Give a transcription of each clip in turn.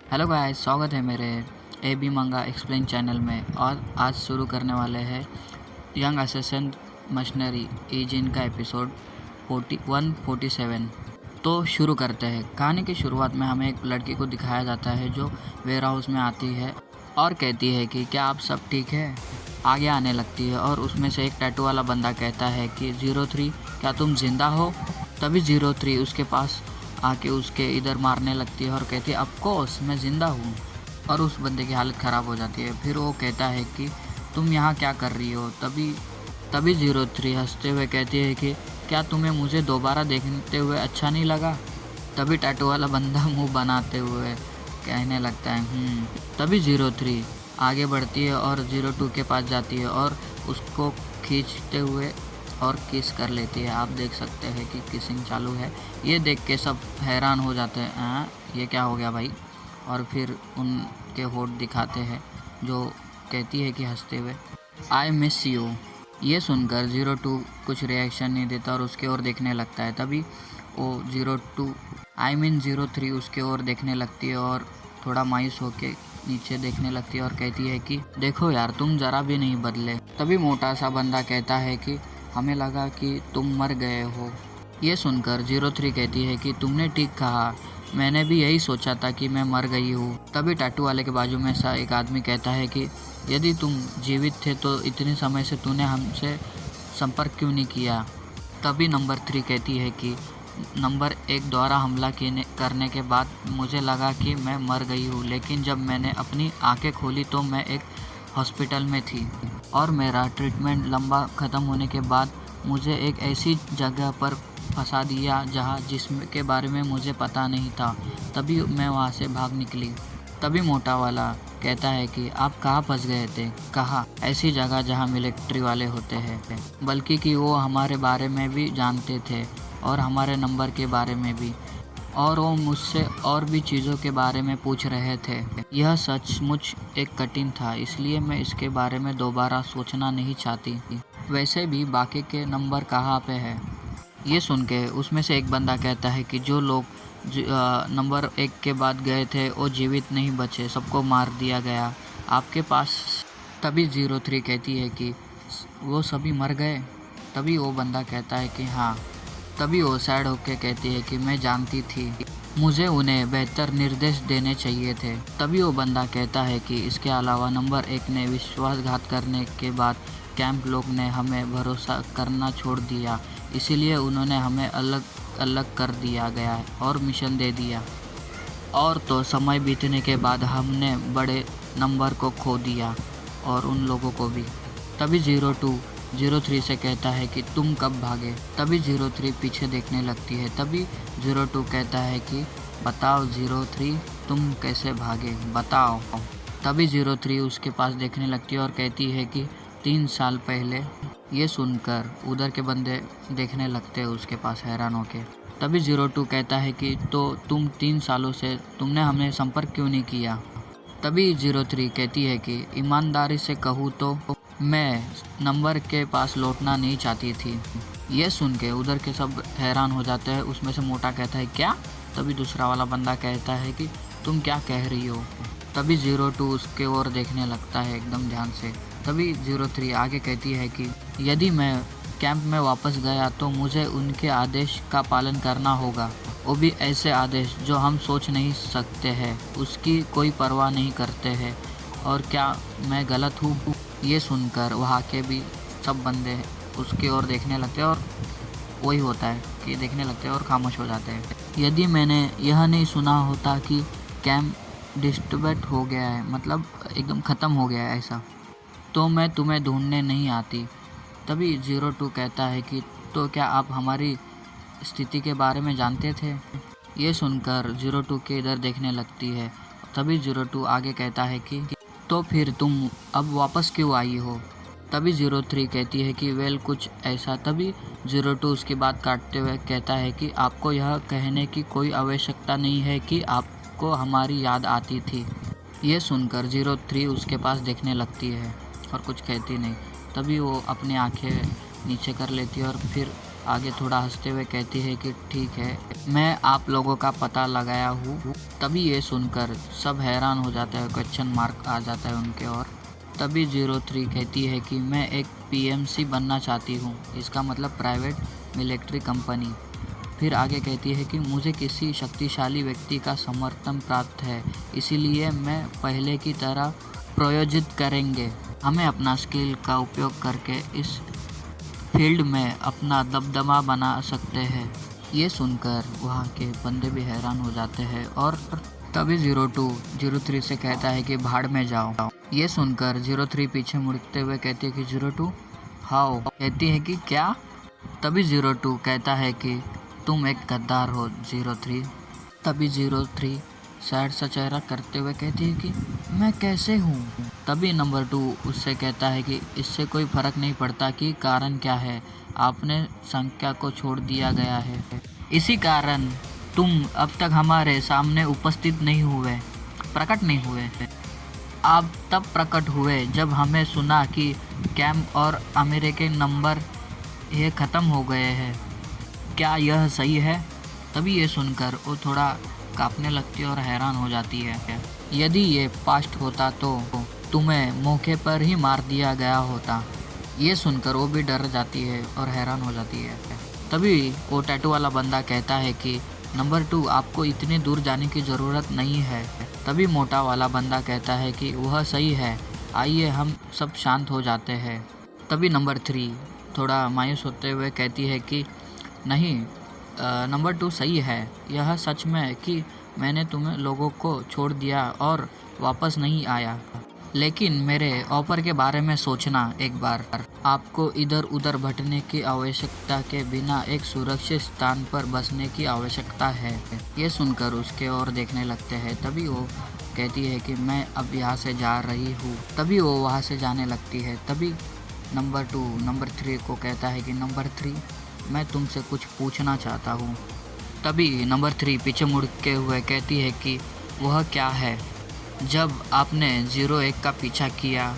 Hello guys, स्वागत है मेरे ए बी मंगा एक्सप्लेन चैनल में। और आज शुरू करने वाले हैं यंग असैसिन मशीनरी इजिन का एपिसोड 147। तो शुरू करते हैं। कहानी की शुरुआत में हमें एक लड़की को दिखाया जाता है जो वेयर हाउस में आती है और कहती है कि क्या आप सब ठीक है। आगे आने लगती है और उसमें से एक टैटू वाला बंदा कहता है कि 03 क्या तुम जिंदा हो। तभी 03 उसके पास आके उसके इधर मारने लगती है और कहती है ऑफ कोर्स मैं ज़िंदा हूँ। और उस बंदे की हालत ख़राब हो जाती है। फिर वो कहता है कि तुम यहाँ क्या कर रही हो। तभी तभी 03 हंसते हुए कहती है कि क्या तुम्हें मुझे दोबारा देखते हुए अच्छा नहीं लगा। तभी टैटू वाला बंदा मुंह बनाते हुए कहने लगता है। तभी 03 आगे बढ़ती है और 02 के पास जाती है और उसको खींचते हुए और किस कर लेती है। आप देख सकते हैं कि किसिंग चालू है। ये देख के सब हैरान हो जाते हैं, हाँ ये क्या हो गया भाई। और फिर उनके होठ दिखाते हैं जो कहती है कि हंसते हुए आई मिस यू। ये सुनकर 02 कुछ रिएक्शन नहीं देता और उसके ओर देखने लगता है। तभी वो 03 उसके ओर देखने लगती है और थोड़ा मायूस होके नीचे देखने लगती है और कहती है कि देखो यार तुम ज़रा भी नहीं बदले। तभी मोटा सा बंदा कहता है कि हमें लगा कि तुम मर गए हो। ये सुनकर 03 कहती है कि तुमने ठीक कहा, मैंने भी यही सोचा था कि मैं मर गई हूँ। तभी टैटू वाले के बाजू में सा एक आदमी कहता है कि यदि तुम जीवित थे तो इतने समय से तूने हमसे संपर्क क्यों नहीं किया। तभी नंबर 3 कहती है कि नंबर 1 द्वारा हमला करने के बाद मुझे लगा कि मैं मर गई हूँ, लेकिन जब मैंने अपनी आंखें खोली तो मैं एक हॉस्पिटल में थी और मेरा ट्रीटमेंट लंबा ख़त्म होने के बाद मुझे एक ऐसी जगह पर फंसा दिया जहाँ जिस्म के बारे में मुझे पता नहीं था। तभी मैं वहाँ से भाग निकली। तभी मोटा वाला कहता है कि आप कहाँ फंस गए थे। कहा ऐसी जगह जहाँ मिलिट्री वाले होते हैं, बल्कि कि वो हमारे बारे में भी जानते थे और हमारे नंबर के बारे में भी, और वो मुझसे और भी चीज़ों के बारे में पूछ रहे थे। यह सचमुच एक कठिन था, इसलिए मैं इसके बारे में दोबारा सोचना नहीं चाहती। वैसे भी बाकी के नंबर कहाँ पे है। ये सुन के उसमें से एक बंदा कहता है कि जो लोग नंबर 1 के बाद गए थे वो जीवित नहीं बचे, सबको मार दिया गया आपके पास। तभी 03 कहती है कि वो सभी मर गए। तभी वो बंदा कहता है कि हाँ। तभी वो सैड होकर कहती है कि मैं जानती थी, मुझे उन्हें बेहतर निर्देश देने चाहिए थे। तभी वो बंदा कहता है कि इसके अलावा नंबर 1 ने विश्वासघात करने के बाद कैंप लोग ने हमें भरोसा करना छोड़ दिया, इसीलिए उन्होंने हमें अलग अलग कर दिया गया है और मिशन दे दिया। और तो समय बीतने के बाद हमने बड़े नंबर को खो दिया और उन लोगों को भी। तभी 03 से कहता है कि तुम कब भागे। तभी 03 पीछे देखने लगती है। तभी 02 कहता है कि बताओ 03 तुम कैसे भागे, बताओ। तभी 03 उसके पास देखने लगती है और कहती है कि 3 साल पहले। ये सुनकर उधर के बंदे देखने लगते हैं उसके पास हैरान होके। तभी 02 कहता है कि तो तुम 3 सालों से तुमने हमें संपर्क क्यों नहीं किया। तभी 03 कहती है कि ईमानदारी से कहूँ तो मैं नंबर के पास लौटना नहीं चाहती थी। ये सुन के उधर के सब हैरान हो जाते हैं। उसमें से मोटा कहता है क्या। तभी दूसरा वाला बंदा कहता है कि तुम क्या कह रही हो। तभी 02 उसके ओर देखने लगता है एकदम ध्यान से। तभी 03 आगे कहती है कि यदि मैं कैंप में वापस गया तो मुझे उनके आदेश का पालन करना होगा, वो भी ऐसे आदेश जो हम सोच नहीं सकते हैं, उसकी कोई परवाह नहीं करते हैं। और क्या मैं गलत हूँ। ये सुनकर वहाँ के भी सब बंदे उसकी ओर देखने लगते हैं और वही होता है कि देखने लगते हैं और खामोश हो जाते हैं। यदि मैंने यह नहीं सुना होता कि कैंप डिस्टर्ब हो गया है, मतलब एकदम ख़त्म हो गया है ऐसा, तो मैं तुम्हें ढूंढने नहीं आती। तभी 02 कहता है कि तो क्या आप हमारी स्थिति के बारे में जानते थे। ये सुनकर 02 के इधर देखने लगती है। तभी 02 आगे कहता है कि तो फिर तुम अब वापस क्यों आई हो। तभी 03 कहती है कि वेल कुछ ऐसा। तभी 02 उसकी बात काटते हुए कहता है कि आपको यह कहने की कोई आवश्यकता नहीं है कि आपको हमारी याद आती थी। ये सुनकर 03 उसके पास देखने लगती है और कुछ कहती नहीं। तभी वो अपनी आंखें नीचे कर लेती है और फिर आगे थोड़ा हंसते हुए कहती है कि ठीक है, मैं आप लोगों का पता लगाया हूँ। तभी ये सुनकर सब हैरान हो जाता है, क्वेश्चन मार्क आ जाता है उनके। और तभी 03 कहती है कि मैं एक PMC बनना चाहती हूँ, इसका मतलब प्राइवेट मिलिट्री कंपनी। फिर आगे कहती है कि मुझे किसी शक्तिशाली व्यक्ति का समर्थन प्राप्त है, इसीलिए मैं पहले की तरह प्रयोजित करेंगे। हमें अपना स्किल का उपयोग करके इस फील्ड में अपना दबदबा बना सकते हैं। ये सुनकर वहाँ के बंदे भी हैरान हो जाते हैं। और तभी 02 03 से कहता है कि भाड़ में जाओ। ये सुनकर 03 पीछे मुड़ते हुए कहती है कि 02 हाउ। कहती है कि क्या। तभी 02 कहता है कि तुम एक गद्दार हो 03। तभी 03 सैड सा चेहरा करते हुए कहती है कि मैं कैसे हूँ। तभी नंबर 2 उससे कहता है कि इससे कोई फ़र्क नहीं पड़ता कि कारण क्या है, आपने संख्या को छोड़ दिया गया है, इसी कारण तुम अब तक हमारे सामने उपस्थित नहीं हुए, प्रकट नहीं हुए। आप तब प्रकट हुए जब हमें सुना कि कैंप और अमेरिकी नंबर ये ख़त्म हो गए हैं, क्या यह सही है। तभी ये सुनकर वो थोड़ा कांपने लगती है और हैरान हो जाती है। यदि ये पास्ट होता तो तुम्हें मौके पर ही मार दिया गया होता। ये सुनकर वो भी डर जाती है और हैरान हो जाती है। तभी वो टैटू वाला बंदा कहता है कि नंबर 2 आपको इतनी दूर जाने की ज़रूरत नहीं है। तभी मोटा वाला बंदा कहता है कि वह सही है, आइए हम सब शांत हो जाते हैं। तभी नंबर 3 थोड़ा मायूस होते हुए कहती है कि नहीं, नंबर 2 सही है, यह सच में कि मैंने तुम्हें लोगों को छोड़ दिया और वापस नहीं आया, लेकिन मेरे ऑफर के बारे में सोचना एक बार। आपको इधर उधर भटकने की आवश्यकता के बिना एक सुरक्षित स्थान पर बसने की आवश्यकता है। ये सुनकर उसके ओर देखने लगते हैं। तभी वो कहती है कि मैं अब यहाँ से जा रही हूँ। तभी वो वहाँ से जाने लगती है। तभी नंबर 2 नंबर 3 को कहता है कि नंबर 3 मैं तुमसे कुछ पूछना चाहता हूँ। तभी नंबर 3 पीछे मुड़ के हुए कहती है कि वह क्या है। जब आपने 01 का पीछा किया,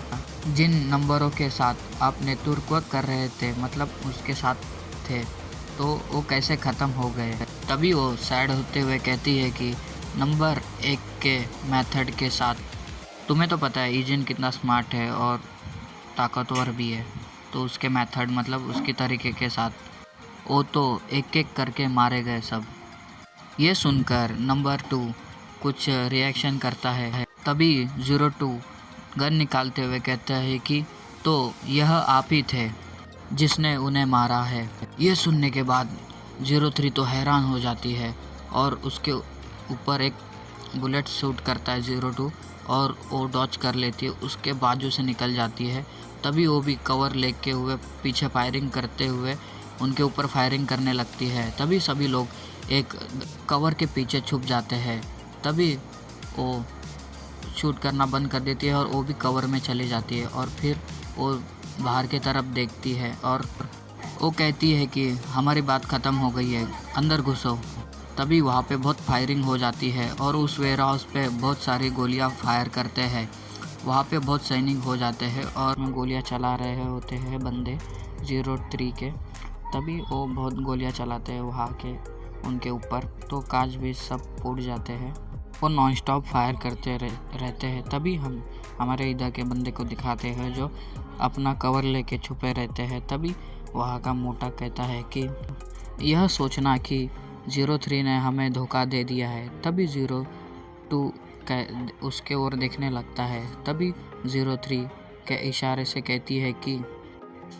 जिन नंबरों के साथ आप नेतृत्व कर रहे थे, मतलब उसके साथ थे, तो वो कैसे ख़त्म हो गए। तभी वो सैड होते हुए कहती है कि नंबर 1 के मेथड के साथ। तुम्हें तो पता है ईजिन कितना स्मार्ट है और ताकतवर भी है, तो उसके मेथड मतलब उसके तरीके के साथ वो तो एक एक करके मारे गए सब। ये सुनकर नंबर 2 कुछ रिएक्शन करता है। तभी 02 गन निकालते हुए कहता है कि तो यह आप ही थे जिसने उन्हें मारा है। ये सुनने के बाद 03 तो हैरान हो जाती है और उसके ऊपर एक बुलेट शूट करता है 02 और वो डॉच कर लेती है, उसके बाजू से निकल जाती है। तभी वो भी कवर लेके हुए पीछे फायरिंग करते हुए उनके ऊपर फायरिंग करने लगती है। तभी सभी लोग एक कवर के पीछे छुप जाते हैं। तभी वो शूट करना बंद कर देती है और वो भी कवर में चली जाती है और फिर वो बाहर की तरफ देखती है और वो कहती है कि हमारी बात ख़त्म हो गई है, अंदर घुसो। तभी वहाँ पे बहुत फायरिंग हो जाती है और उस वेयर हाउस पे बहुत सारी गोलियाँ फायर करते हैं। वहाँ पे बहुत सैनिक हो जाते हैं और गोलियाँ चला रहे होते हैं बंदे 03 के। तभी वो बहुत गोलियाँ चलाते हैं वहाँ के उनके ऊपर, तो कांच भी सब फूट जाते हैं। वो नॉन स्टॉप फायर करते रहते हैं। तभी हम हमारे इधर के बंदे को दिखाते हैं जो अपना कवर लेके छुपे रहते हैं। तभी वहाँ का मोटा कहता है कि यह सोचना कि 03 ने हमें धोखा दे दिया है। तभी 02 उसके ओर देखने लगता है। तभी 03 के इशारे से कहती है कि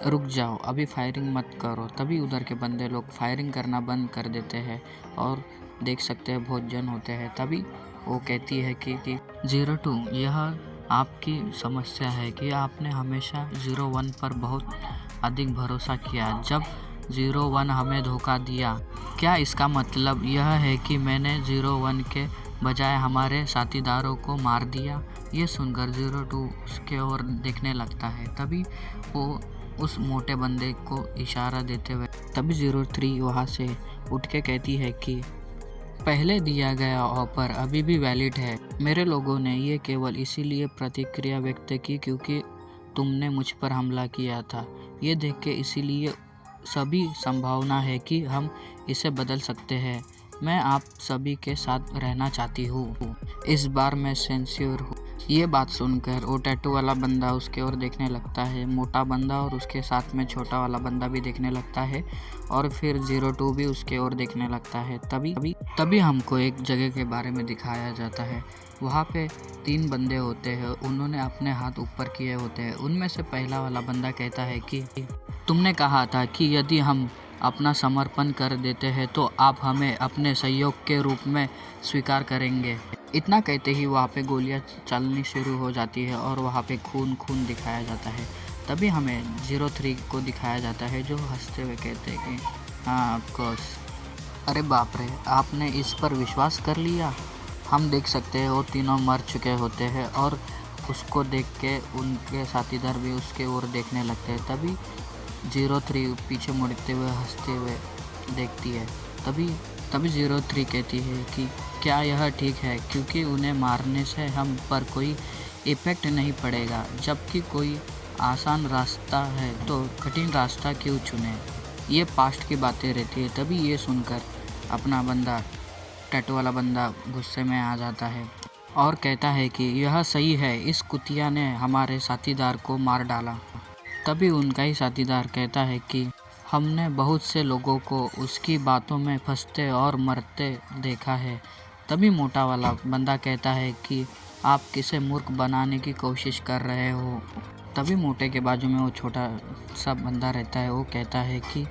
रुक जाओ, अभी फायरिंग मत करो। तभी उधर के बंदे लोग फायरिंग करना बंद कर देते हैं और देख सकते हैं बहुत जन होते हैं। तभी वो कहती है कि 02 यह आपकी समस्या है कि आपने हमेशा 01 पर बहुत अधिक भरोसा किया। जब 01 हमें धोखा दिया, क्या इसका मतलब यह है कि मैंने 01 के बजाय हमारे साथीदारों को मार दिया। ये सुनकर 02 उसके ओर देखने लगता है। तभी वो उस मोटे बंदे को इशारा देते हुए तभी 03 वहाँ से उठ के कहती है कि पहले दिया गया ऑफर अभी भी वैलिड है। मेरे लोगों ने ये केवल इसीलिए प्रतिक्रिया व्यक्त की क्योंकि तुमने मुझ पर हमला किया था। ये देख के इसीलिए सभी संभावना है कि हम इसे बदल सकते हैं। मैं आप सभी के साथ रहना चाहती हूँ। इस बार मैं सिंसियर हूँ। ये बात सुनकर वो टैटू वाला बंदा उसके ओर देखने लगता है, मोटा बंदा, और उसके साथ में छोटा वाला बंदा भी देखने लगता है, और फिर 02 भी उसके ओर देखने लगता है। तभी हमको एक जगह के बारे में दिखाया जाता है। वहाँ पे 3 बंदे होते हैं, उन्होंने अपने हाथ ऊपर किए होते हैं। उनमें से पहला वाला बंदा कहता है कि तुमने कहा था कि यदि हम अपना समर्पण कर देते हैं तो आप हमें अपने सहयोग के रूप में स्वीकार करेंगे। इतना कहते ही वहाँ पे गोलियाँ चलनी शुरू हो जाती है और वहाँ पे खून दिखाया जाता है। तभी हमें 03 को दिखाया जाता है, जो हंसते हुए कहते हैं कि हाँ ऑफकोर्स। अरे बाप रे, आपने इस पर विश्वास कर लिया। हम देख सकते हैं वो तीनों मर चुके होते हैं और उसको देख के उनके साथीदार भी उसके ओर देखने लगते हैं। तभी 03 पीछे मुड़ते हुए हंसते हुए देखती है। तभी 03 कहती है कि क्या यह ठीक है, क्योंकि उन्हें मारने से हम पर कोई इफ़ेक्ट नहीं पड़ेगा, जबकि कोई आसान रास्ता है तो कठिन रास्ता क्यों चुने। ये पास्ट की बातें रहती है। तभी ये सुनकर अपना बंदा, टैटू वाला बंदा, गुस्से में आ जाता है और कहता है कि यह सही है, इस कुतिया ने हमारे साथीदार को मार डाला। तभी उनका ही साथीदार कहता है कि हमने बहुत से लोगों को उसकी बातों में फंसते और मरते देखा है। तभी मोटा वाला बंदा कहता है कि आप किसे मूर्ख बनाने की कोशिश कर रहे हो। तभी मोटे के बाजू में वो छोटा सा बंदा रहता है, वो कहता है कि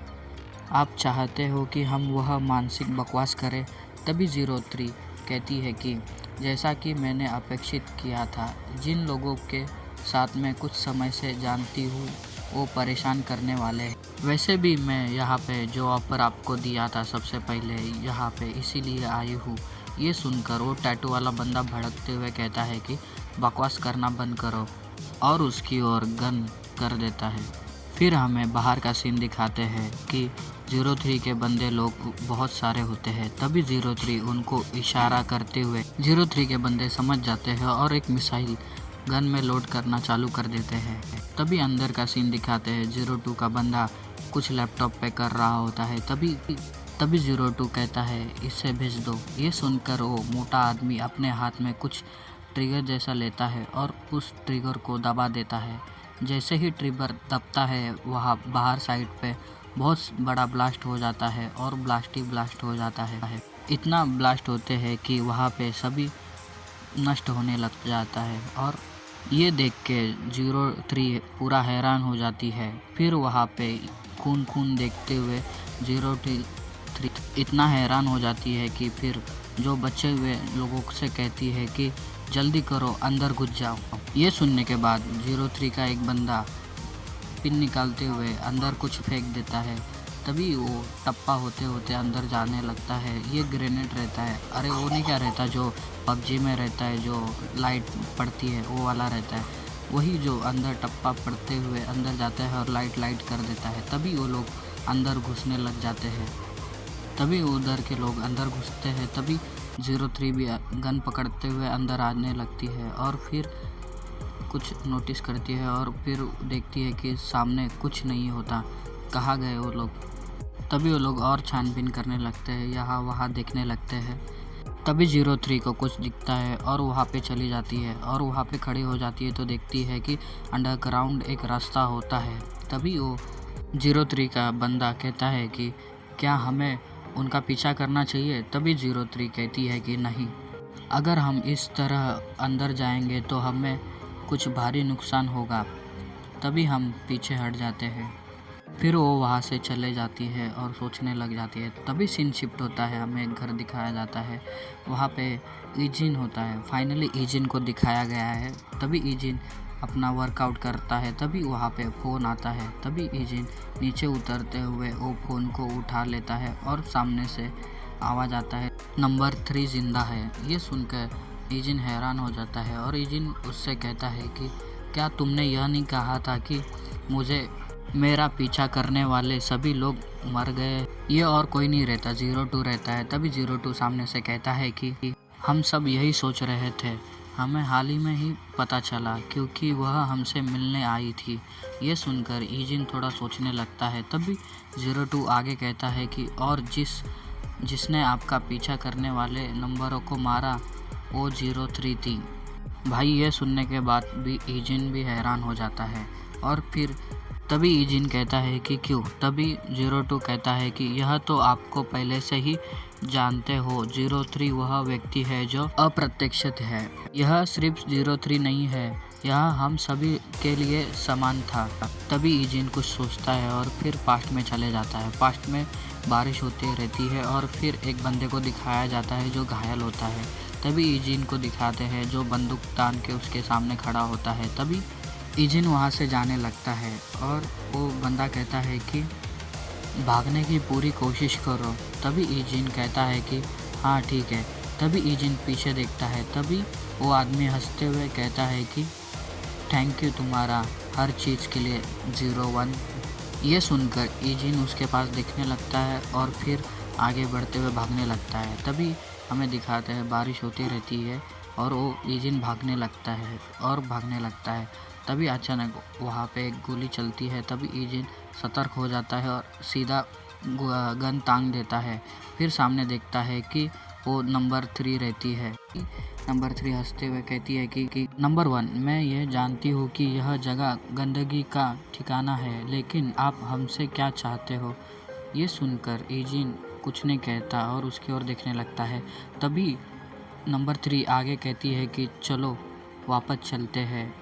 आप चाहते हो कि हम वह मानसिक बकवास करें। तभी 03 कहती है कि जैसा कि मैंने अपेक्षित किया था, जिन लोगों के साथ मैं कुछ समय से जानती हूँ वो परेशान करने वाले हैं। वैसे भी मैं यहाँ पे जो ऑफ़र आपको दिया था सबसे पहले यहाँ पे इसीलिए आई हूँ। ये सुनकर वो टैटू वाला बंदा भड़कते हुए कहता है कि बकवास करना बंद करो, और उसकी ओर गन कर देता है। फिर हमें बाहर का सीन दिखाते हैं कि 03 के बंदे लोग बहुत सारे होते हैं। तभी 03 उनको इशारा करते हुए 03 के बंदे समझ जाते हैं और एक मिसाइल गन में लोड करना चालू कर देते हैं। तभी अंदर का सीन दिखाते हैं। 02 का बंदा कुछ लैपटॉप पे कर रहा होता है। तभी 02 कहता है इसे भेज दो। ये सुनकर वो मोटा आदमी अपने हाथ में कुछ ट्रिगर जैसा लेता है और उस ट्रिगर को दबा देता है। जैसे ही ट्रिगर दबता है, वहाँ बाहर साइड पे बहुत बड़ा ब्लास्ट हो जाता है और ब्लास्ट हो जाता है। इतना ब्लास्ट होते हैं कि वहाँ पे सभी नष्ट होने लग जाता है, और ये देख के 03 पूरा हैरान हो जाती है। फिर वहाँ पे खून देखते हुए 03 इतना हैरान हो जाती है कि फिर जो बचे हुए लोगों से कहती है कि जल्दी करो, अंदर घुस जाओ। ये सुनने के बाद 03 का एक बंदा पिन निकालते हुए अंदर कुछ फेंक देता है। तभी वो टप्पा होते होते अंदर जाने लगता है। ये ग्रेनेड रहता है। अरे वो नहीं क्या रहता जो PUBG में रहता है, जो लाइट पड़ती है वो वाला रहता है, वही जो अंदर टप्पा पड़ते हुए अंदर जाता है और लाइट कर देता है। तभी वो लोग अंदर घुसने लग जाते हैं। तभी उधर के लोग अंदर घुसते हैं। तभी 03 भी गन पकड़ते हुए अंदर आने लगती है और फिर कुछ नोटिस करती है और फिर देखती है कि सामने कुछ नहीं होता। कहाँ गए वो लोग। तभी वो लोग और छानबीन करने लगते हैं, यहाँ वहाँ देखने लगते हैं। तभी 03 को कुछ दिखता है और वहाँ पे चली जाती है और वहाँ पे खड़ी हो जाती है तो देखती है कि अंडरग्राउंड एक रास्ता होता है। तभी वो 03 का बंदा कहता है कि क्या हमें उनका पीछा करना चाहिए। तभी 03 कहती है कि नहीं, अगर हम इस तरह अंदर जाएंगे तो हमें कुछ भारी नुकसान होगा। तभी हम पीछे हट जाते हैं। फिर वो वहाँ से चले जाती है और सोचने लग जाती है। तभी सीन शिफ्ट होता है, हमें एक घर दिखाया जाता है। वहाँ पे ईजिन होता है। फाइनली ईजिन को दिखाया गया है। तभी ईजिन अपना वर्कआउट करता है। तभी वहाँ पे फ़ोन आता है। तभी ईजिन नीचे उतरते हुए वो फ़ोन को उठा लेता है और सामने से आवाज़ आता है, नंबर 3 ज़िंदा है। ये सुनकर ईजिन हैरान हो जाता है और ईजिन उससे कहता है कि क्या तुमने यह नहीं कहा था कि मुझे मेरा पीछा करने वाले सभी लोग मर गए। ये और कोई नहीं रहता, 02 रहता है। तभी 02 सामने से कहता है कि हम सब यही सोच रहे थे, हमें हाल ही में ही पता चला क्योंकि वह हमसे मिलने आई थी। ये सुनकर ईजिन थोड़ा सोचने लगता है। तभी 02 आगे कहता है कि और जिसने आपका पीछा करने वाले नंबरों को मारा वो 03 थी। भाई ये सुनने के बाद भी ईजिन भी हैरान हो जाता है और फिर तभी ईजिन कहता है कि क्यों? तभी 02 कहता है कि यह तो आपको पहले से ही जानते हो। 03 वह व्यक्ति है जो अप्रत्याशित है। यह सिर्फ 03 नहीं है, यह हम सभी के लिए समान था। तभी ईजिन कुछ सोचता है और फिर पास्ट में चले जाता है। पास्ट में बारिश होती रहती है और फिर एक बंदे को दिखाया जाता है जो घायल होता है। तभी ईजिन को दिखाते हैं जो बंदूक तान के उसके सामने खड़ा होता है। तभी ईजिन वहाँ से जाने लगता है और वो बंदा कहता है कि भागने की पूरी कोशिश करो। तभी ईजिन कहता है कि हाँ ठीक है। तभी ईजिन पीछे देखता है। तभी वो आदमी हंसते हुए कहता है कि थैंक यू तुम्हारा हर चीज़ के लिए 01। ये सुनकर ईजिन उसके पास देखने लगता है और फिर आगे बढ़ते हुए भागने लगता है। तभी हमें दिखाते हैं बारिश होती रहती है और वो ईजिन भागने लगता है। तभी अचानक वहाँ पे एक गोली चलती है। तभी ईजिन सतर्क हो जाता है और सीधा गन तांग देता है। फिर सामने देखता है कि वो नंबर 3 रहती है। नंबर 3 हंसते हुए कहती है कि नंबर 1, मैं ये जानती हूँ कि यह जगह गंदगी का ठिकाना है, लेकिन आप हमसे क्या चाहते हो? ये सुनकर ईजिन कुछ नहीं कहता और उसकी ओर देखने लगता है। तभी नंबर 3 आगे कहती है कि चलो वापस चलते हैं।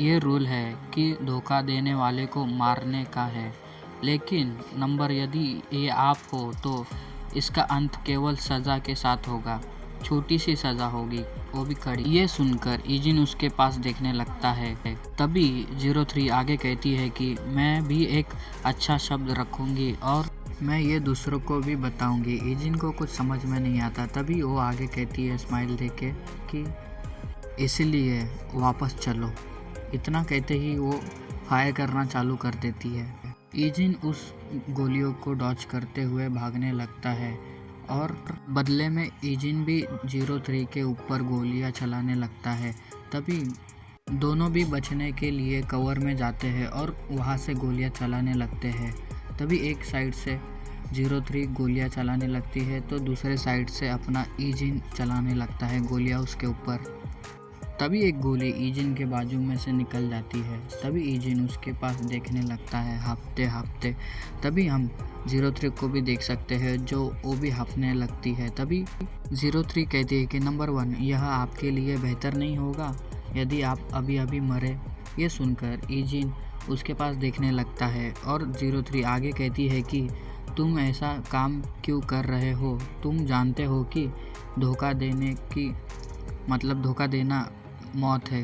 ये रूल है कि धोखा देने वाले को मारने का है, लेकिन नंबर यदि ये आप हो तो इसका अंत केवल सज़ा के साथ होगा। छोटी सी सज़ा होगी, वो भी कड़ी। ये सुनकर ईजिन उसके पास देखने लगता है। तभी 03 आगे कहती है कि मैं भी एक अच्छा शब्द रखूँगी और मैं ये दूसरों को भी बताऊँगी। ईजिन को कुछ समझ में नहीं आता। तभी वो आगे कहती है स्माइल देके कि इसलिए वापस चलो। इतना कहते ही वो फायर करना चालू कर देती है। ईजिन उस गोलियों को डॉज करते हुए भागने लगता है और बदले में ईजिन भी 03 के ऊपर गोलियां चलाने लगता है। तभी दोनों भी बचने के लिए कवर में जाते हैं और वहाँ से गोलियां चलाने लगते हैं। तभी एक साइड से 03 गोलियां चलाने लगती है तो दूसरे साइड से अपना ईजिन चलाने लगता है गोलियां उसके ऊपर। तभी एक गोली ईजिन के बाजू में से निकल जाती है। तभी ईजिन उसके पास देखने लगता है हाँफते। तभी हम 03 को भी देख सकते हैं जो वो भी हाँफने लगती है। तभी 03 कहती है कि नंबर 1, यह आपके लिए बेहतर नहीं होगा यदि आप अभी मरे। ये सुनकर ईजिन उसके पास देखने लगता है और 03 आगे कहती है कि तुम ऐसा काम क्यों कर रहे हो? तुम जानते हो कि धोखा देना मौत है।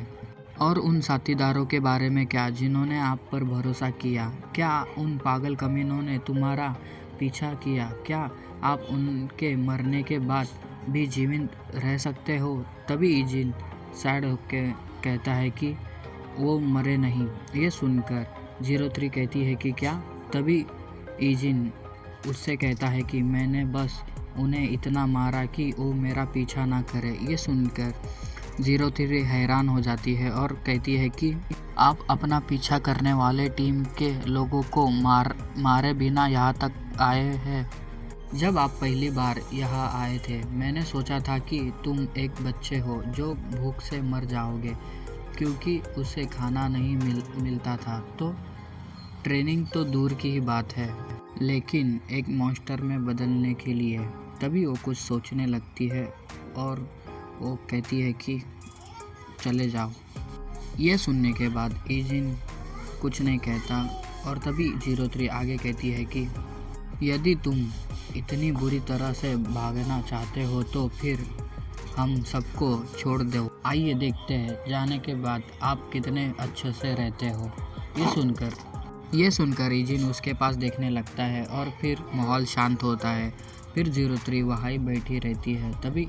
और उन साथीदारों के बारे में क्या जिन्होंने आप पर भरोसा किया? क्या उन पागल कमीनों ने तुम्हारा पीछा किया? क्या आप उनके मरने के बाद भी जीवित रह सकते हो? तभी ईजिन सैड होकर कहता है कि वो मरे नहीं। ये सुनकर 03 कहती है कि क्या? तभी ईजिन उससे कहता है कि मैंने बस उन्हें इतना मारा कि वो मेरा पीछा ना करे। ये सुनकर 03 हैरान हो जाती है और कहती है कि आप अपना पीछा करने वाले टीम के लोगों को मारे बिना यहाँ तक आए हैं। जब आप पहली बार यहाँ आए थे मैंने सोचा था कि तुम एक बच्चे हो जो भूख से मर जाओगे क्योंकि उसे खाना नहीं मिलता था। तो ट्रेनिंग तो दूर की ही बात है, लेकिन एक मॉन्स्टर में बदलने के लिए। तभी वो कुछ सोचने लगती है और वो कहती है कि चले जाओ। ये सुनने के बाद ईजिन कुछ नहीं कहता और तभी 03 आगे कहती है कि यदि तुम इतनी बुरी तरह से भागना चाहते हो तो फिर हम सबको छोड़ दो। आइए देखते हैं जाने के बाद आप कितने अच्छे से रहते हो। ये सुनकर ईजिन उसके पास देखने लगता है और फिर माहौल शांत होता है। फिर 03 वहाँ ही बैठी रहती है। तभी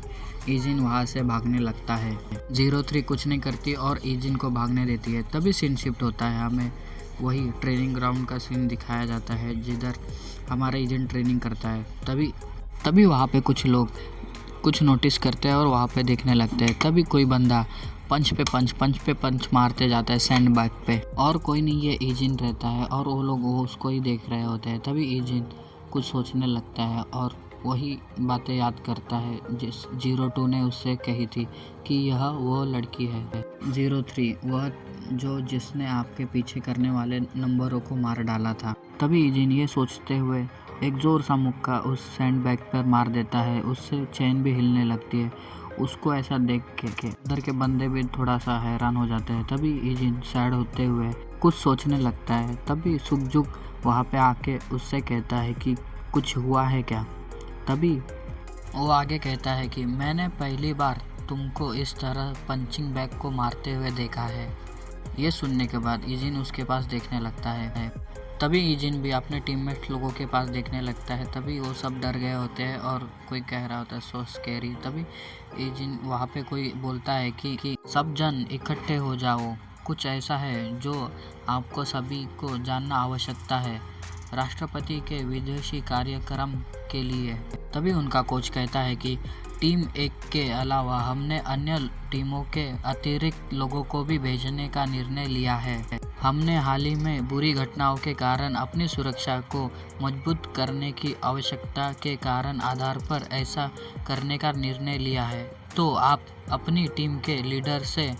ईजिन वहाँ से भागने लगता है। 03 कुछ नहीं करती और ईजिन को भागने देती है। तभी सीन शिफ्ट होता है, हमें वही ट्रेनिंग ग्राउंड का सीन दिखाया जाता है जिधर हमारा ईजिन ट्रेनिंग करता है। तभी वहाँ पे कुछ लोग कुछ नोटिस करते हैं और वहाँ पे देखने लगते हैं। तभी कोई बंदा पंच पे पंच मारते जाता है सैंड बैग पे, और कोई नहीं, ये ईजिन रहता है और वो उसको ही देख रहे होते हैं। तभी ईजिन कुछ सोचने लगता है और वही बातें याद करता है जिस 02 ने उससे कही थी कि यह वो लड़की है 03, वह जिसने आपके पीछे करने वाले नंबरों को मार डाला था। तभी ईजिन ये सोचते हुए एक ज़ोर सा मुक्का उस सैंड बैग पर मार देता है, उससे चैन भी हिलने लगती है। उसको ऐसा देख के उधर के बंदे भी थोड़ा सा हैरान हो जाते हैं। तभी ईजिन सैड होते हुए कुछ सोचने लगता है। तभी सुखजुक वहाँ पे आके उससे कहता है कि कुछ हुआ है क्या। तभी वो आगे कहता है कि मैंने पहली बार तुमको इस तरह पंचिंग बैग को मारते हुए देखा है। ये सुनने के बाद ईजिन उसके पास देखने लगता है। तभी ईजिन भी अपने टीममेट लोगों के पास देखने लगता है। तभी वो सब डर गए होते हैं और कोई कह रहा होता है सो स्कैरी। तभी ईजिन वहाँ पे कोई बोलता है कि सब जन इकट्ठे हो जाओ, कुछ ऐसा है जो आपको सभी को जानना आवश्यकता है, राष्ट्रपति के विदेशी कार्यक्रम के लिए। तभी उनका कोच कहता है कि टीम 1 के अलावा हमने अन्य टीमों के अतिरिक्त लोगों को भी भेजने का निर्णय लिया है। हमने हाल ही में बुरी घटनाओं के कारण अपनी सुरक्षा को मजबूत करने की आवश्यकता के कारण आधार पर ऐसा करने का निर्णय लिया है। तो आप अपनी टीम के लीडर से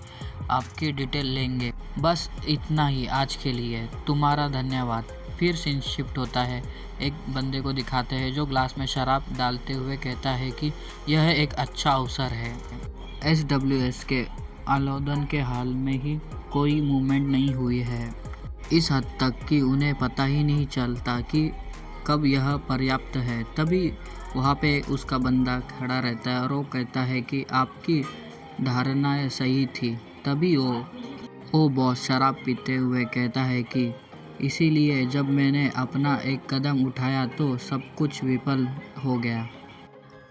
आपकी डिटेल लेंगे। बस इतना ही आज के लिए, तुम्हारा धन्यवाद। फिर सीन शिफ्ट होता है। एक बंदे को दिखाते हैं जो ग्लास में शराब डालते हुए कहता है कि यह एक अच्छा अवसर है। SWS के आलोदन के हाल में ही कोई मूवमेंट नहीं हुई है, इस हद तक कि उन्हें पता ही नहीं चलता कि कब यह पर्याप्त है। तभी वहाँ पे उसका बंदा खड़ा रहता है और वो कहता है कि आपकी धारणाएं सही थी। तभी वो बॉस शराब पीते हुए कहता है कि इसीलिए जब मैंने अपना एक कदम उठाया तो सब कुछ विफल हो गया,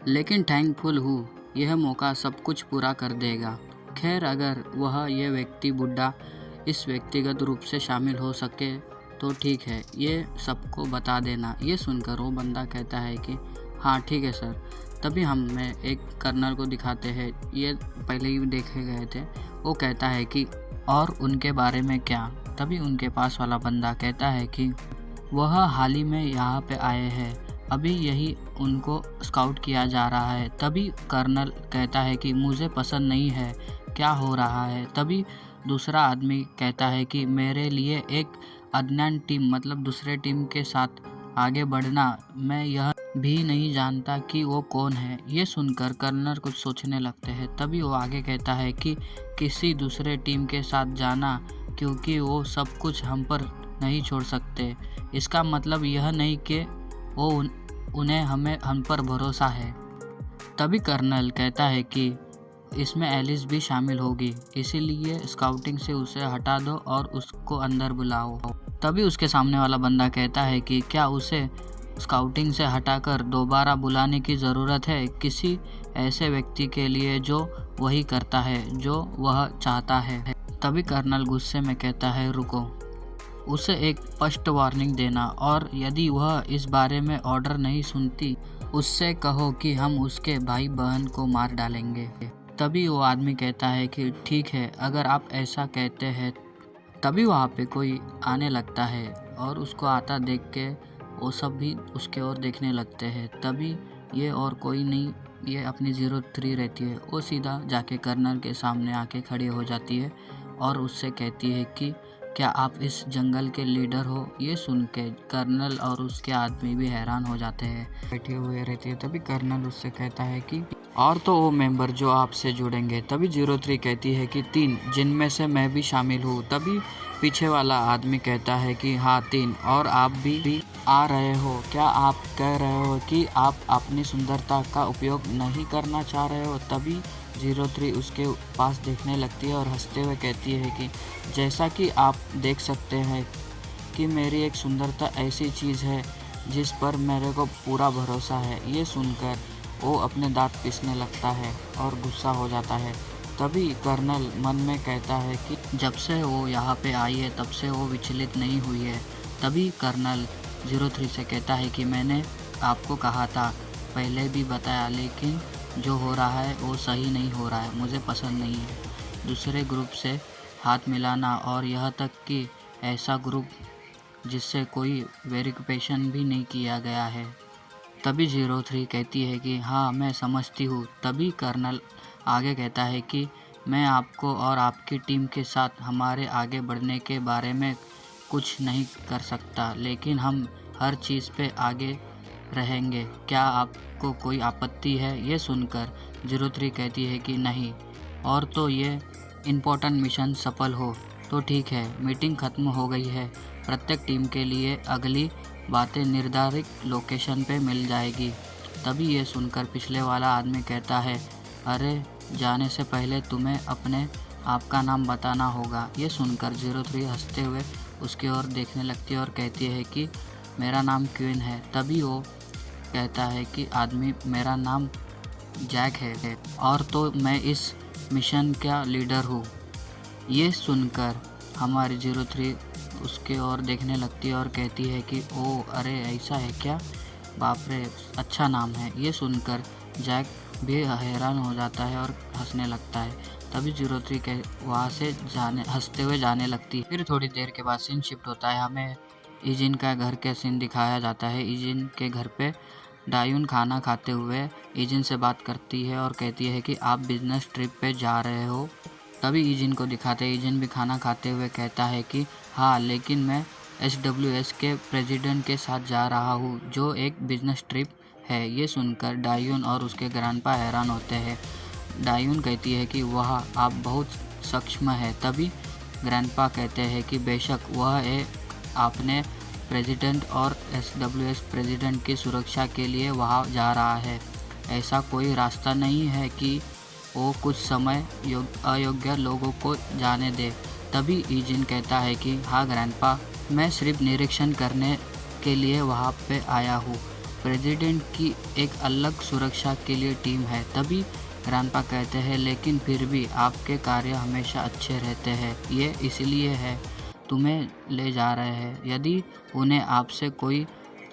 लेकिन थैंकफुल हूँ, यह मौका सब कुछ पूरा कर देगा। खैर, अगर ये व्यक्ति बुड्ढा इस व्यक्तिगत रूप से शामिल हो सके तो ठीक है, ये सबको बता देना। ये सुनकर वो बंदा कहता है कि हाँ ठीक है सर। तभी हमें एक कर्नल को दिखाते हैं, ये पहले ही देखे गए थे। वो कहता है कि और उनके बारे में क्या। तभी उनके पास वाला बंदा कहता है कि वह हाल ही में यहाँ पे आए हैं, अभी यही उनको स्काउट किया जा रहा है। तभी कर्नल कहता है कि मुझे पसंद नहीं है, क्या हो रहा है। तभी दूसरा आदमी कहता है कि मेरे लिए एक अज्ञात टीम, मतलब दूसरे टीम के साथ आगे बढ़ना, मैं यह भी नहीं जानता कि वो कौन है। ये सुनकर कर्नल कुछ सोचने लगते हैं। तभी वो आगे कहता है कि किसी दूसरे टीम के साथ जाना, क्योंकि वो सब कुछ हम पर नहीं छोड़ सकते। इसका मतलब यह नहीं कि उन्हें हम पर भरोसा है। तभी कर्नल कहता है कि इसमें एलिस भी शामिल होगी, इसीलिए स्काउटिंग से उसे हटा दो और उसको अंदर बुलाओ। तभी उसके सामने वाला बंदा कहता है कि क्या उसे स्काउटिंग से हटाकर दोबारा बुलाने की ज़रूरत है किसी ऐसे व्यक्ति के लिए जो वही करता है जो वह चाहता है। तभी कर्नल गुस्से में कहता है रुको, उसे एक स्पष्ट वार्निंग देना, और यदि वह इस बारे में ऑर्डर नहीं सुनती उससे कहो कि हम उसके भाई बहन को मार डालेंगे। तभी वो आदमी कहता है कि ठीक है, अगर आप ऐसा कहते हैं। तभी वहाँ पे कोई आने लगता है और उसको आता देख के वो सब भी उसके ओर देखने लगते हैं। तभी ये और कोई नहीं, ये अपनी 03 रहती है। वो सीधा जाके कर्नल के सामने आके खड़ी हो जाती है और उससे कहती है कि क्या आप इस जंगल के लीडर हो। ये सुन के कर्नल और उसके आदमी भी हैरान हो जाते हैं, बैठे हुए रहते हैं। तभी कर्नल उससे कहता है कि और तो वो मेंबर जो आपसे जुड़ेंगे। तभी 03 कहती है कि 3, जिनमें से मैं भी शामिल हूँ। तभी पीछे वाला आदमी कहता है कि हाँ 3, और आप भी आ रहे हो। क्या आप कह रहे हो कि आप अपनी सुंदरता का उपयोग नहीं करना चाह रहे हो। तभी 03 उसके पास देखने लगती है और हंसते हुए कहती है कि जैसा कि आप देख सकते हैं कि मेरी एक सुंदरता ऐसी चीज़ है जिस पर मेरे को पूरा भरोसा है। ये सुनकर वो अपने दांत पीसने लगता है और गुस्सा हो जाता है। तभी कर्नल मन में कहता है कि जब से वो यहाँ पे आई है तब से वो विचलित नहीं हुई है। तभी कर्नल 03 से कहता है कि मैंने आपको कहा था, पहले भी बताया, लेकिन जो हो रहा है वो सही नहीं हो रहा है, मुझे पसंद नहीं है। दूसरे ग्रुप से हाथ मिलाना और यह तक कि ऐसा ग्रुप जिससे कोई वेरिफिकेशन भी नहीं किया गया है। तभी 03 कहती है कि हाँ मैं समझती हूँ। तभी कर्नल आगे कहता है कि मैं आपको और आपकी टीम के साथ हमारे आगे बढ़ने के बारे में कुछ नहीं कर सकता, लेकिन हम हर चीज़ पे आगे रहेंगे। क्या आपको कोई आपत्ति है? ये सुनकर 03 कहती है कि नहीं, और तो ये इम्पोर्टेंट मिशन सफल हो तो ठीक है। मीटिंग ख़त्म हो गई है। प्रत्येक टीम के लिए अगली बातें निर्धारित लोकेशन पे मिल जाएगी। तभी ये सुनकर पिछले वाला आदमी कहता है, अरे जाने से पहले तुम्हें अपने आप का नाम बताना होगा। ये सुनकर 03 हंसते हुए उसकी ओर देखने लगती है और कहती है कि मेरा नाम क्वीन है। तभी वो कहता है कि आदमी मेरा नाम जैक है और तो मैं इस मिशन का लीडर हूँ। ये सुनकर हमारी 03 उसके ओर देखने लगती है और कहती है कि ओ अरे ऐसा है क्या, बाप रे अच्छा नाम है। ये सुनकर जैक भी हैरान हो जाता है और हंसने लगता है। तभी 03 के वहाँ से हंसते हुए जाने लगती है। फिर थोड़ी देर के बाद सीन शिफ्ट होता है। हमें इजिन का घर का सीन दिखाया जाता है। इजिन के घर पे डायून खाना खाते हुए इजिन से बात करती है और कहती है कि आप बिजनेस ट्रिप पे जा रहे हो। तभी इजिन को दिखाते हैं। इजिन भी खाना खाते हुए कहता है कि हाँ, लेकिन मैं SWS के प्रेसिडेंट के साथ जा रहा हूँ, जो एक बिजनेस ट्रिप है। ये सुनकर डायून और उसके ग्रैंडपा हैरान होते हैं। डायून कहती है कि वह आप बहुत सक्षम है। तभी ग्रैंडपा कहते हैं कि बेशक वह एक आपने प्रेसिडेंट और SWS प्रेसिडेंट की सुरक्षा के लिए वहाँ जा रहा है। ऐसा कोई रास्ता नहीं है कि वो कुछ समय अयोग्य लोगों को जाने दे। तभी इजिन कहता है कि हाँ ग्रैंडपा, मैं सिर्फ निरीक्षण करने के लिए वहाँ पे आया हूँ। प्रेसिडेंट की एक अलग सुरक्षा के लिए टीम है। तभी ग्रैंडपा कहते हैं लेकिन फिर भी आपके कार्य हमेशा अच्छे रहते हैं, ये इसलिए है तुम्हें ले जा रहे हैं। यदि उन्हें आपसे कोई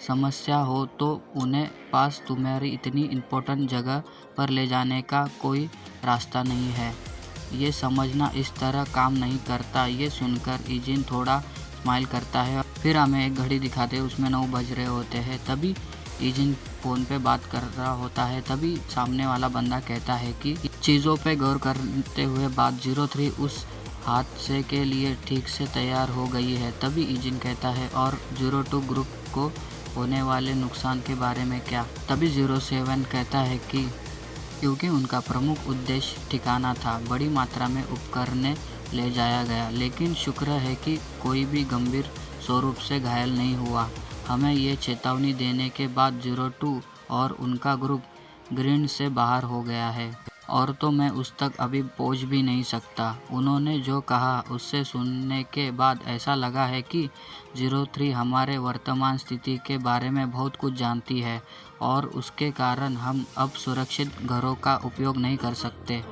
समस्या हो तो उन्हें पास तुम्हारी इतनी इम्पोर्टेंट जगह पर ले जाने का कोई रास्ता नहीं है। ये समझना इस तरह काम नहीं करता। ये सुनकर इजिन थोड़ा स्माइल करता है। फिर हमें एक घड़ी दिखाते हैं, उसमें 9 बज रहे होते हैं। तभी इजिन फ़ोन पे बात कर रहा होता है। तभी सामने वाला बंदा कहता है कि चीज़ों पे गौर करते हुए बात 03 उस हादसे के लिए ठीक से तैयार हो गई है। तभी इजिन कहता है और 02 ग्रुप को होने वाले नुकसान के बारे में क्या? तभी 07 कहता है कि क्योंकि उनका प्रमुख उद्देश्य ठिकाना था, बड़ी मात्रा में उपकरणें ले जाया गया, लेकिन शुक्र है कि कोई भी गंभीर स्वरूप से घायल नहीं हुआ। हमें ये चेतावनी देने के बाद 02 और उनका ग्रुप ग्रीन से बाहर हो गया है, और तो मैं उस तक अभी पहुंच भी नहीं सकता। उन्होंने जो कहा उससे सुनने के बाद ऐसा लगा है कि 03 हमारे वर्तमान स्थिति के बारे में बहुत कुछ जानती है और उसके कारण हम अब सुरक्षित घरों का उपयोग नहीं कर सकते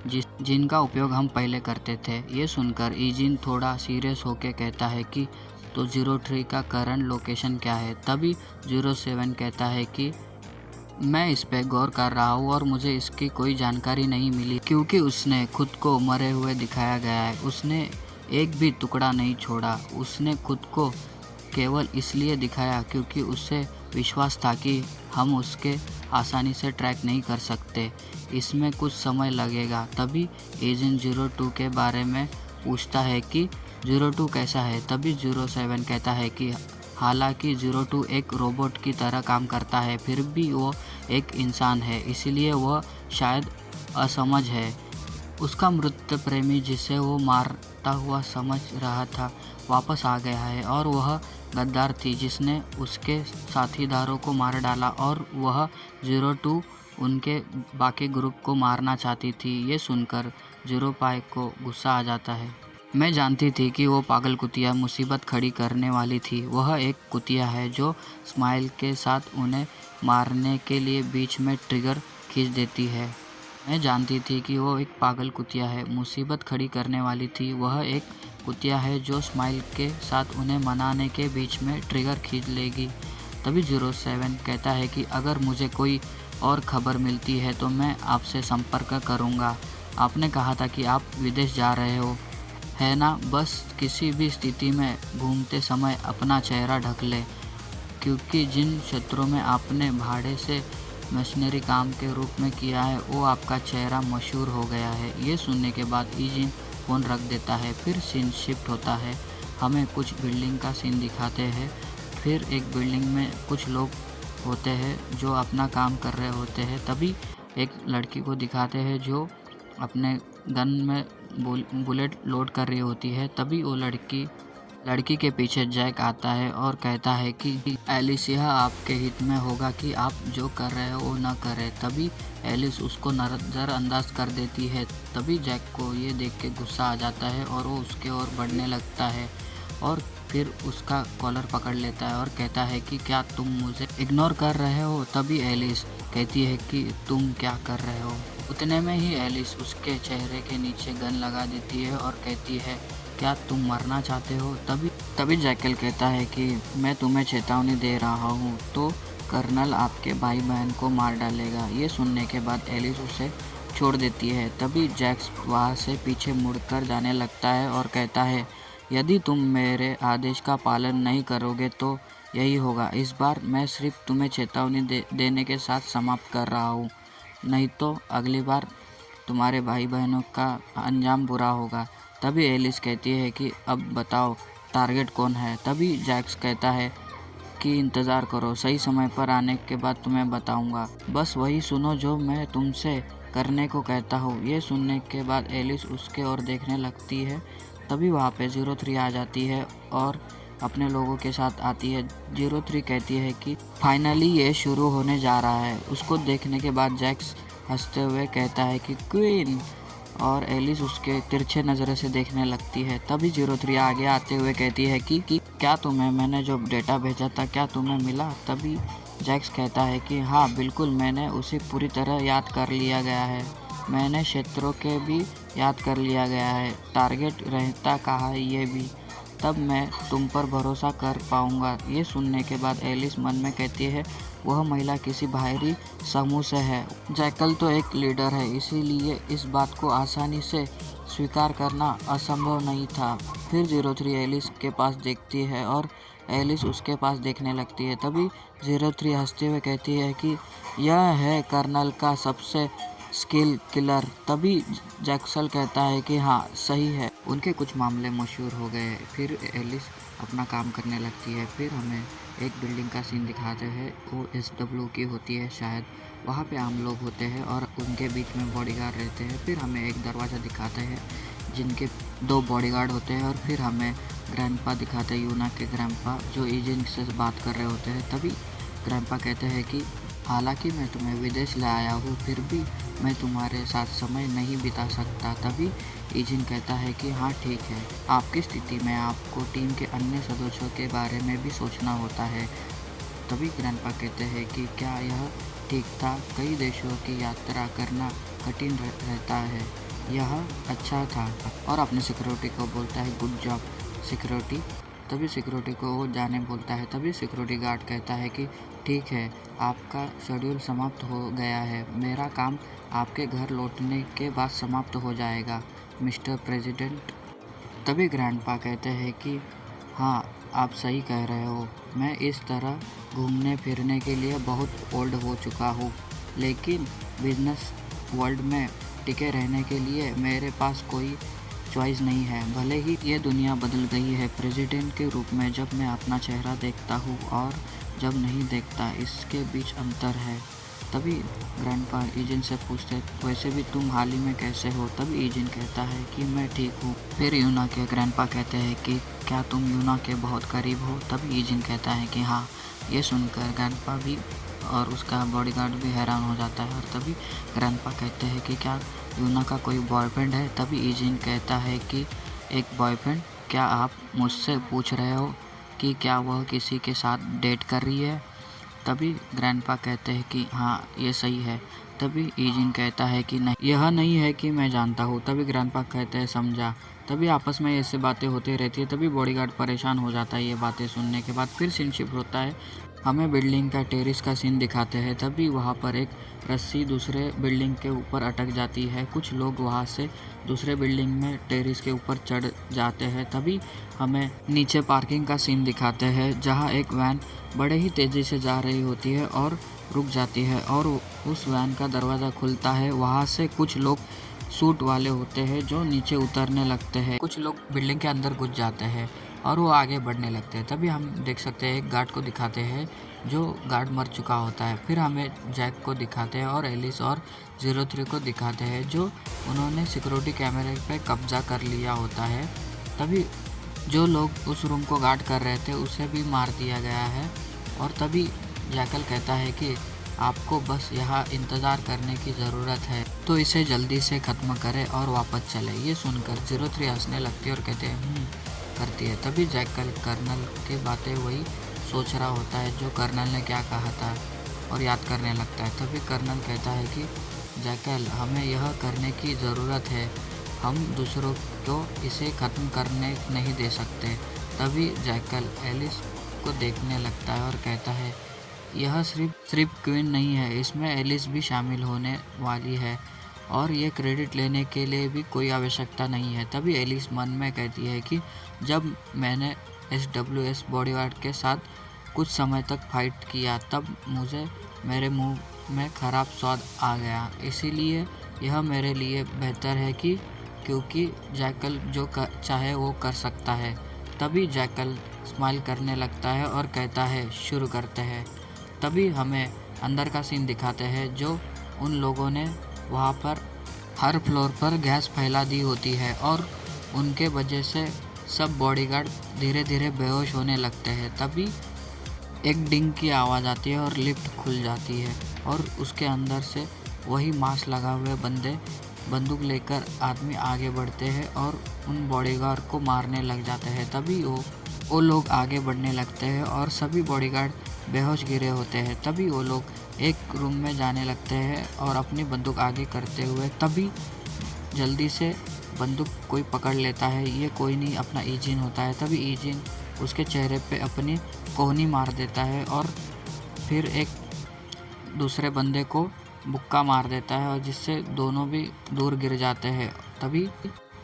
जिनका उपयोग हम पहले करते थे। ये सुनकर इजिन थोड़ा सीरियस होकर कहता है कि तो 03 का करंट लोकेशन क्या है? तभी 07 कहता है कि मैं इस पे गौर कर रहा हूँ और मुझे इसकी कोई जानकारी नहीं मिली, क्योंकि उसने खुद को मरे हुए दिखाया गया है। उसने एक भी टुकड़ा नहीं छोड़ा। उसने खुद को केवल इसलिए दिखाया क्योंकि उसे विश्वास था कि हम उसके आसानी से ट्रैक नहीं कर सकते। इसमें कुछ समय लगेगा। तभी एजेंट 02 के बारे में पूछता है कि 02 कैसा है? तभी 07 कहता है कि हालांकि 02 एक रोबोट की तरह काम करता है, फिर भी वो एक इंसान है, इसलिए वह शायद असमझ है। उसका मृत प्रेमी जिसे वो मारता हुआ समझ रहा था वापस आ गया है, और वह गद्दार थी जिसने उसके साथीदारों को मार डाला, और वह 02 उनके बाकी ग्रुप को मारना चाहती थी। ये सुनकर 05 को गुस्सा आ जाता है। मैं जानती थी कि वो पागल कुतिया मुसीबत खड़ी करने वाली थी। वह एक कुतिया है जो स्माइल के साथ उन्हें मारने के लिए बीच में ट्रिगर खींच देती है। मैं जानती थी कि वो एक पागल कुतिया है, मुसीबत खड़ी करने वाली थी। वह एक कुतिया है जो स्माइल के साथ उन्हें मनाने के बीच में ट्रिगर खींच लेगी। तभी 07 कहता है कि अगर मुझे कोई और खबर मिलती है तो मैं आपसे संपर्क करूँगा। आपने कहा था कि आप विदेश जा रहे हो, है ना? बस किसी भी स्थिति में घूमते समय अपना चेहरा ढक लें, क्योंकि जिन क्षेत्रों में आपने भाड़े से मशीनरी काम के रूप में किया है वो आपका चेहरा मशहूर हो गया है। ये सुनने के बाद ईजिन फ़ोन रख देता है। फिर सीन शिफ्ट होता है। हमें कुछ बिल्डिंग का सीन दिखाते हैं। फिर एक बिल्डिंग में कुछ लोग होते हैं जो अपना काम कर रहे होते हैं। तभी एक लड़की को दिखाते हैं जो अपने गन में बुलेट लोड कर रही होती है। तभी वो लड़की के पीछे जैक आता है और कहता है कि एलिस, यह आपके हित में होगा कि आप जो कर रहे हो वो न करें। तभी एलिस उसको नज़रअंदाज कर देती है। तभी जैक को ये देख के गुस्सा आ जाता है और वो उसके ओर बढ़ने लगता है और फिर उसका कॉलर पकड़ लेता है और कहता है कि क्या तुम मुझे इग्नोर कर रहे हो? तभी एलिस कहती है कि तुम क्या कर रहे हो? उतने में ही एलिस उसके चेहरे के नीचे गन लगा देती है और कहती है, क्या तुम मरना चाहते हो? तभी जैकल कहता है कि मैं तुम्हें चेतावनी दे रहा हूँ तो कर्नल आपके भाई बहन को मार डालेगा। ये सुनने के बाद एलिस उसे छोड़ देती है। तभी जैक्स वहाँ से पीछे मुड़कर जाने लगता है और कहता है, यदि तुम मेरे आदेश का पालन नहीं करोगे तो यही होगा। इस बार मैं सिर्फ तुम्हें चेतावनी देने के साथ समाप्त कर रहा हूँ, नहीं तो अगली बार तुम्हारे भाई बहनों का अंजाम बुरा होगा। तभी एलिस कहती है कि अब बताओ टारगेट कौन है? तभी जैक्स कहता है कि इंतज़ार करो, सही समय पर आने के बाद तुम्हें बताऊंगा। बस वही सुनो जो मैं तुमसे करने को कहता हूँ। ये सुनने के बाद एलिस उसके ओर देखने लगती है। तभी वहाँ पे 03 आ जाती है और अपने लोगों के साथ आती है। 03 कहती है कि फाइनली ये शुरू होने जा रहा है। उसको देखने के बाद जैक्स हंसते हुए कहता है कि क्वीन, और एलिस उसके तिरछे नज़र से देखने लगती है। तभी 03 आगे आते हुए कहती है कि क्या तुम्हें मैंने जो डेटा भेजा था क्या तुम्हें मिला? तभी जैक्स कहता है कि हाँ बिल्कुल, मैंने उसे पूरी तरह याद कर लिया गया है। मैंने क्षेत्रों के भी याद कर लिया गया है, टारगेट रहता कहाँ है ये भी। तब मैं तुम पर भरोसा कर पाऊँगा। ये सुनने के बाद एलिस मन में कहती है, वह महिला किसी बाहरी समूह से है। जैकल तो एक लीडर है, इसीलिए इस बात को आसानी से स्वीकार करना असंभव नहीं था। फिर 03 एलिस के पास देखती है और एलिस उसके पास देखने लगती है। तभी 03 हंसते हुए कहती है कि यह है कर्नल का सबसे स्किल किलर। तभी जैक्सल कहता है कि हाँ सही है। उनके कुछ मामले मशहूर हो गए। फिर एलिस अपना काम करने लगती है। फिर हमें एक बिल्डिंग का सीन दिखाते हैं। वो SW की होती है शायद। वहाँ पे आम लोग होते हैं और उनके बीच में बॉडीगार्ड रहते हैं। फिर हमें एक दरवाज़ा दिखाते हैं जिनके 2 बॉडीगार्ड होते हैं और फिर हमें ग्रैंडपा दिखाते हैं, यूना के ग्रैंडपा, जो एजेंट से बात कर रहे होते हैं। तभी ग्रैंडपा कहते हैं कि हालांकि मैं तुम्हें विदेश ले आया हूँ फिर भी मैं तुम्हारे साथ समय नहीं बिता सकता। तभी एजेंट कहता है कि हाँ ठीक है, आपकी स्थिति में आपको टीम के अन्य सदस्यों के बारे में भी सोचना होता है। तभी ग्रैंडपा कहते हैं कि क्या यह ठीक था? कई देशों की यात्रा करना कठिन रहता है, यह अच्छा था। और अपने सिक्योरिटी को बोलता है, गुड जॉब सिक्योरिटी। तभी सिक्योरिटी को वो जाने बोलता है। तभी सिक्योरिटी गार्ड कहता है कि ठीक है, आपका शेड्यूल समाप्त हो गया है। मेरा काम आपके घर लौटने के बाद समाप्त हो जाएगा मिस्टर प्रेसिडेंट। तभी ग्रैंडपा कहते हैं कि हाँ आप सही कह रहे हो, मैं इस तरह घूमने फिरने के लिए बहुत ओल्ड हो चुका हूँ, लेकिन बिजनेस वर्ल्ड में टिके रहने के लिए मेरे पास कोई चॉइस नहीं है। भले ही ये दुनिया बदल गई है, प्रेसिडेंट के रूप में जब मैं अपना चेहरा देखता हूँ और जब नहीं देखता, इसके बीच अंतर है। तभी ग्रैंडपा एजेंट से पूछते, वैसे भी तुम हाल ही में कैसे हो? तभी एजेंट कहता है कि मैं ठीक हूँ। फिर यूना के ग्रैंडपा कहते हैं कि क्या तुम यूना के बहुत करीब हो? तभी एजेंट कहता है कि हाँ। ये सुनकर ग्रैंडपा भी और उसका बॉडीगार्ड भी हैरान हो जाता है। और तभी ग्रैंडपा कहते हैं कि क्या यूना का कोई बॉयफ्रेंड है? तभी एजेंट कहता है कि एक बॉयफ्रेंड? क्या आप मुझसे पूछ रहे हो कि क्या वह किसी के साथ डेट कर रही है? तभी ग्रैंडपा कहते हैं कि हाँ ये सही है। तभी एजेंट कहता है कि नहीं, यह नहीं है कि मैं जानता हूँ। तभी ग्रैंडपा कहते हैं समझा। तभी आपस में ऐसे बातें होती रहती है। तभी बॉडीगार्ड परेशान हो जाता है ये बातें सुनने के बाद। फिर सीन शिफ्ट होता है हमें बिल्डिंग का टेरेस का सीन दिखाते हैं। तभी वहाँ पर एक रस्सी दूसरे बिल्डिंग के ऊपर अटक जाती है। कुछ लोग वहाँ से दूसरे बिल्डिंग में टेरेस के ऊपर चढ़ जाते हैं। तभी हमें नीचे पार्किंग का सीन दिखाते हैं, जहाँ एक वैन बड़े ही तेज़ी से जा रही होती है और रुक जाती है और उस वैन का दरवाज़ा खुलता है। वहाँ से कुछ लोग सूट वाले होते हैं जो नीचे उतरने लगते हैं। कुछ लोग बिल्डिंग के अंदर घुस जाते हैं और वो आगे बढ़ने लगते हैं। तभी हम देख सकते हैं एक गार्ड को दिखाते हैं जो गार्ड मर चुका होता है। फिर हमें जैक को दिखाते हैं और एलिस और 03 को दिखाते हैं जो उन्होंने सिक्योरिटी कैमरे पे कब्जा कर लिया होता है। तभी जो लोग उस रूम को गार्ड कर रहे थे उसे भी मार दिया गया है। और तभी जैकल कहता है कि आपको बस यहाँ इंतज़ार करने की ज़रूरत है, तो इसे जल्दी से ख़त्म करें और वापस चले। ये सुनकर 03 हंसने लगती है और कहते हैं करती है। तभी जैकल कर्नल की बातें वही सोच रहा होता है जो कर्नल ने क्या कहा था और याद करने लगता है। तभी कर्नल कहता है कि जैकल, हमें यह करने की ज़रूरत है, हम दूसरों को इसे ख़त्म करने नहीं दे सकते। तभी जैकल एलिस को देखने लगता है और कहता है यह सिर्फ क्वीन नहीं है, इसमें एलिस भी शामिल होने वाली है और ये क्रेडिट लेने के लिए भी कोई आवश्यकता नहीं है। तभी एलिस मन में कहती है कि जब मैंने SWS बॉडीगार्ड के साथ कुछ समय तक फाइट किया तब मुझे मेरे मुंह में ख़राब स्वाद आ गया, इसीलिए यह मेरे लिए बेहतर है कि क्योंकि जैकल जो चाहे वो कर सकता है। तभी जैकल स्माइल करने लगता है और कहता है शुरू करते हैं। तभी हमें अंदर का सीन दिखाते हैं जो उन लोगों ने वहाँ पर हर फ्लोर पर गैस फैला दी होती है और उनके वजह से सब बॉडीगार्ड धीरे धीरे बेहोश होने लगते हैं। तभी एक डिंग की आवाज़ आती है और लिफ्ट खुल जाती है और उसके अंदर से वही मास्क लगा हुए बंदूक लेकर आदमी आगे बढ़ते हैं और उन बॉडीगार्ड को मारने लग जाते हैं। तभी वो लोग आगे बढ़ने लगते हैं और सभी बॉडीगार्ड बेहोश गिरे होते हैं। तभी वो लोग एक रूम में जाने लगते हैं और अपनी बंदूक आगे करते हुए तभी जल्दी से बंदूक कोई पकड़ लेता है। ये कोई नहीं, अपना ईजिन होता है। तभी ईजिन उसके चेहरे पे अपनी कोहनी मार देता है और फिर एक दूसरे बंदे को मुक्का मार देता है और जिससे दोनों भी दूर गिर जाते हैं। तभी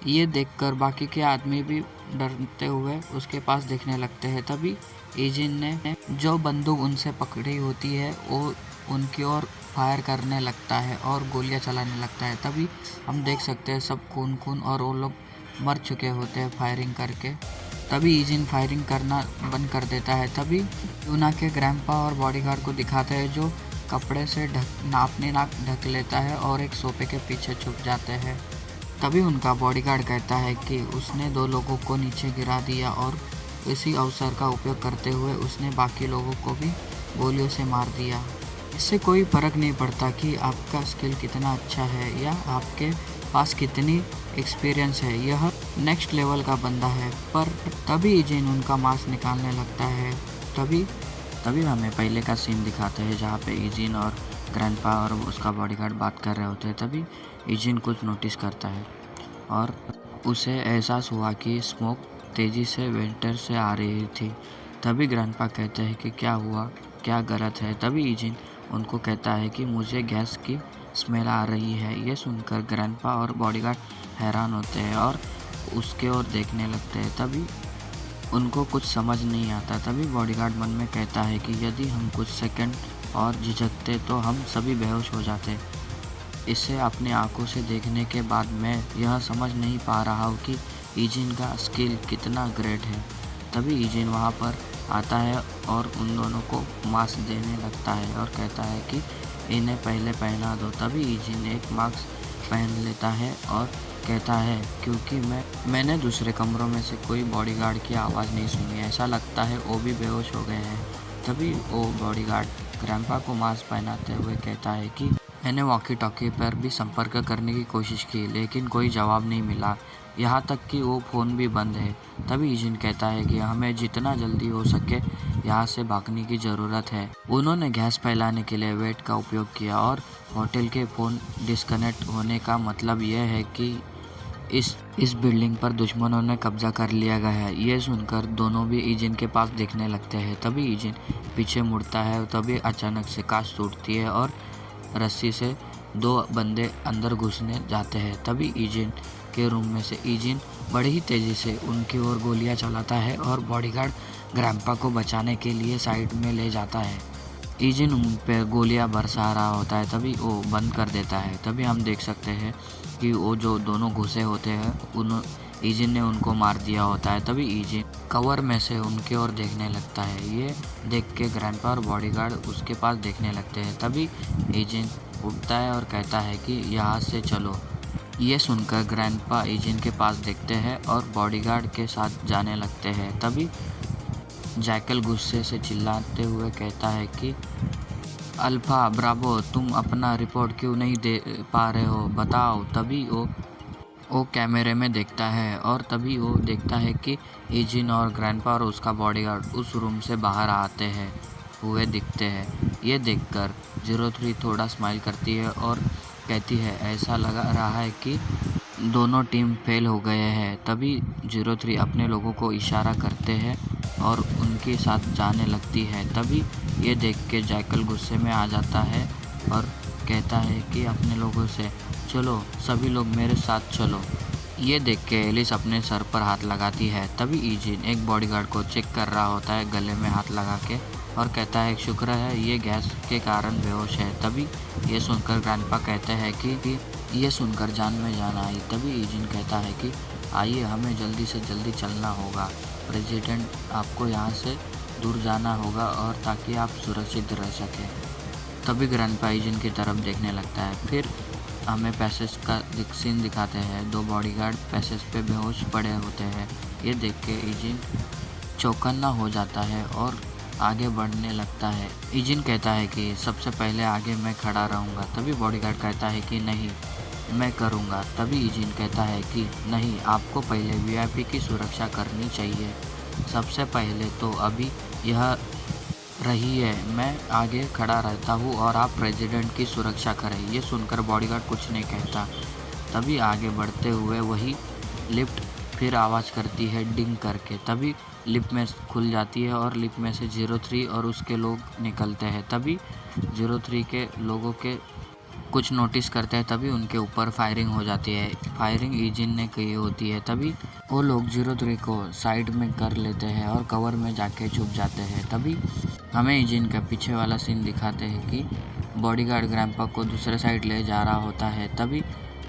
ये देखकर बाकी के आदमी भी डरते हुए उसके पास देखने लगते हैं। तभी ईजिन ने जो बंदूक उनसे पकड़ी होती है वो उनकी ओर फायर करने लगता है और गोलियां चलाने लगता है। तभी हम देख सकते हैं सब खून और वो लोग मर चुके होते हैं फायरिंग करके। तभी ईजिन फायरिंग करना बंद कर देता है। तभी यूना के ग्रैंडपा और बॉडीगार्ड को दिखाते हैं जो कपड़े से अपनी नाक ढक लेता है और एक सोफे के पीछे छुप जाते हैं। तभी उनका बॉडीगार्ड कहता है कि उसने 2 लोगों को नीचे गिरा दिया और इसी अवसर का उपयोग करते हुए उसने बाकी लोगों को भी गोलियों से मार दिया। इससे कोई फ़र्क नहीं पड़ता कि आपका स्किल कितना अच्छा है या आपके पास कितनी एक्सपीरियंस है, यह नेक्स्ट लेवल का बंदा है। पर तभी ईजिन उनका मास्क निकालने लगता है। तभी हमें पहले का सीन दिखाते हैं जहाँ पे ईजिन और ग्रैंडपा और उसका बॉडीगार्ड बात कर रहे होते हैं। तभी ईजिन कुछ नोटिस करता है और उसे एहसास हुआ कि स्मोक तेज़ी से वेंटर से आ रही थी। तभी ग्रैंडपा कहते हैं कि क्या हुआ, क्या गलत है। तभी ईजिन उनको कहता है कि मुझे गैस की स्मेल आ रही है। ये सुनकर ग्रैंडपा और बॉडीगार्ड हैरान होते हैं और उसके ओर देखने लगते हैं। तभी उनको कुछ समझ नहीं आता। तभी बॉडीगार्ड मन में कहता है कि यदि हम कुछ सेकंड और झिझकते तो हम सभी बेहोश हो जाते। इसे अपनी आंखों से देखने के बाद मैं यह समझ नहीं पा रहा हूँ कि ईजिन का स्किल कितना ग्रेट है। तभी ईजिन वहाँ पर आता है और उन दोनों को मास्क देने लगता है और कहता है कि इन्हें पहले पहना दो। तभी ईजिन एक मास्क पहन लेता है और कहता है क्योंकि मैंने दूसरे कमरों में से कोई बॉडीगार्ड की आवाज़ नहीं सुनी, ऐसा लगता है वो भी बेहोश हो गए हैं। तभी वो बॉडीगार्ड ग्रैंडपा को मास्क पहनाते हुए कहता है कि मैंने वॉकी टॉकी पर भी संपर्क करने की कोशिश की लेकिन कोई जवाब नहीं मिला, यहाँ तक कि वो फ़ोन भी बंद है। तभी ईजिन कहता है कि हमें जितना जल्दी हो सके यहाँ से भागने की ज़रूरत है। उन्होंने गैस फैलाने के लिए वेट का उपयोग किया और होटल के फ़ोन डिस्कनेक्ट होने का मतलब यह है कि इस बिल्डिंग पर दुश्मनों ने कब्जा कर लिया गया है। ये सुनकर दोनों भी ईजिन के पास देखने लगते हैं। तभी ईजिन पीछे मुड़ता है, तभी अचानक से कांच टूटती है और रस्सी से दो बंदे अंदर घुसने जाते हैं। तभी ईजिन के रूम में से ईजिन बड़ी ही तेज़ी से उनकी ओर गोलियां चलाता है और बॉडीगार्ड ग्रैंपा को बचाने के लिए साइड में ले जाता है। ईजिन उन पे गोलियां बरसा रहा होता है, तभी वो बंद कर देता है। तभी हम देख सकते हैं कि वो जो दोनों घुसे होते हैं ईजिन ने उनको मार दिया होता है। तभी ईजिन कवर में से उनकी ओर देखने लगता है। ये देख के ग्रैंपा और बॉडीगार्ड उसके पास देखने लगते हैं। तभी ईजिन उठता है और कहता है कि यहाँ से चलो। ये सुनकर ग्रैंपा ईजिन के पास देखते हैं और बॉडीगार्ड के साथ जाने लगते हैं। तभी जैकल गुस्से से चिल्लाते हुए कहता है कि अल्फा ब्रावो, तुम अपना रिपोर्ट क्यों नहीं दे पा रहे हो, बताओ। तभी वो कैमरे में देखता है और तभी वो देखता है कि ईजिन और ग्रैंपा और उसका बॉडीगार्ड उस रूम से बाहर आते हैं हुए दिखते हैं। ये देखकर 03 थोड़ा स्माइल करती है और कहती है ऐसा लग रहा है कि दोनों टीम फेल हो गए हैं। तभी 03 अपने लोगों को इशारा करते हैं और उनके साथ जाने लगती है। तभी ये देख के जैकल गुस्से में आ जाता है और कहता है कि अपने लोगों से चलो, सभी लोग मेरे साथ चलो। ये देख के एलिस अपने सर पर हाथ लगाती है। तभी ईजिन एक बॉडीगार्ड को चेक कर रहा होता है गले में हाथ लगा के और कहता है शुक्र है ये गैस के कारण बेहोश है। तभी ये सुनकर ग्रैंपा कहते हैं कि ये सुनकर जान में जान आई। तभी ईजिन कहता है कि आइए, हमें जल्दी से जल्दी चलना होगा, प्रेसिडेंट आपको यहाँ से दूर जाना होगा और ताकि आप सुरक्षित रह सकें। तभी ग्रैंपा ईजिन की तरफ देखने लगता है। फिर हमें पैसेज का सीन दिखाते हैं। दो बॉडीगार्ड पैसेज पे बेहोश पड़े होते हैं। ये देख के ईजिन चौकन्ना हो जाता है और आगे बढ़ने लगता है। ईजिन कहता है कि सबसे पहले आगे मैं खड़ा रहूँगा। तभी बॉडीगार्ड कहता है कि नहीं, मैं करूँगा। तभी ईजिन कहता है कि नहीं, आपको पहले वीआईपी की सुरक्षा करनी चाहिए। सबसे पहले तो अभी यह रही है, मैं आगे खड़ा रहता हूँ और आप प्रेसिडेंट की सुरक्षा करें। ये सुनकर बॉडीगार्ड कुछ नहीं कहता। तभी आगे बढ़ते हुए वही लिफ्ट फिर आवाज़ करती है डिंग करके। तभी लिफ्ट में खुल जाती है और लिफ्ट में से 03 और उसके लोग निकलते हैं। तभी 03 के लोगों के कुछ नोटिस करते हैं। तभी उनके ऊपर फायरिंग हो जाती है। फायरिंग ईजिन ने की होती है। तभी वो लोग 03 को साइड में कर लेते हैं और कवर में जाके छुप जाते हैं। तभी हमें ईजिन का पीछे वाला सीन दिखाते हैं कि बॉडीगार्ड ग्रैंपा को दूसरे साइड ले जा रहा होता है। तभी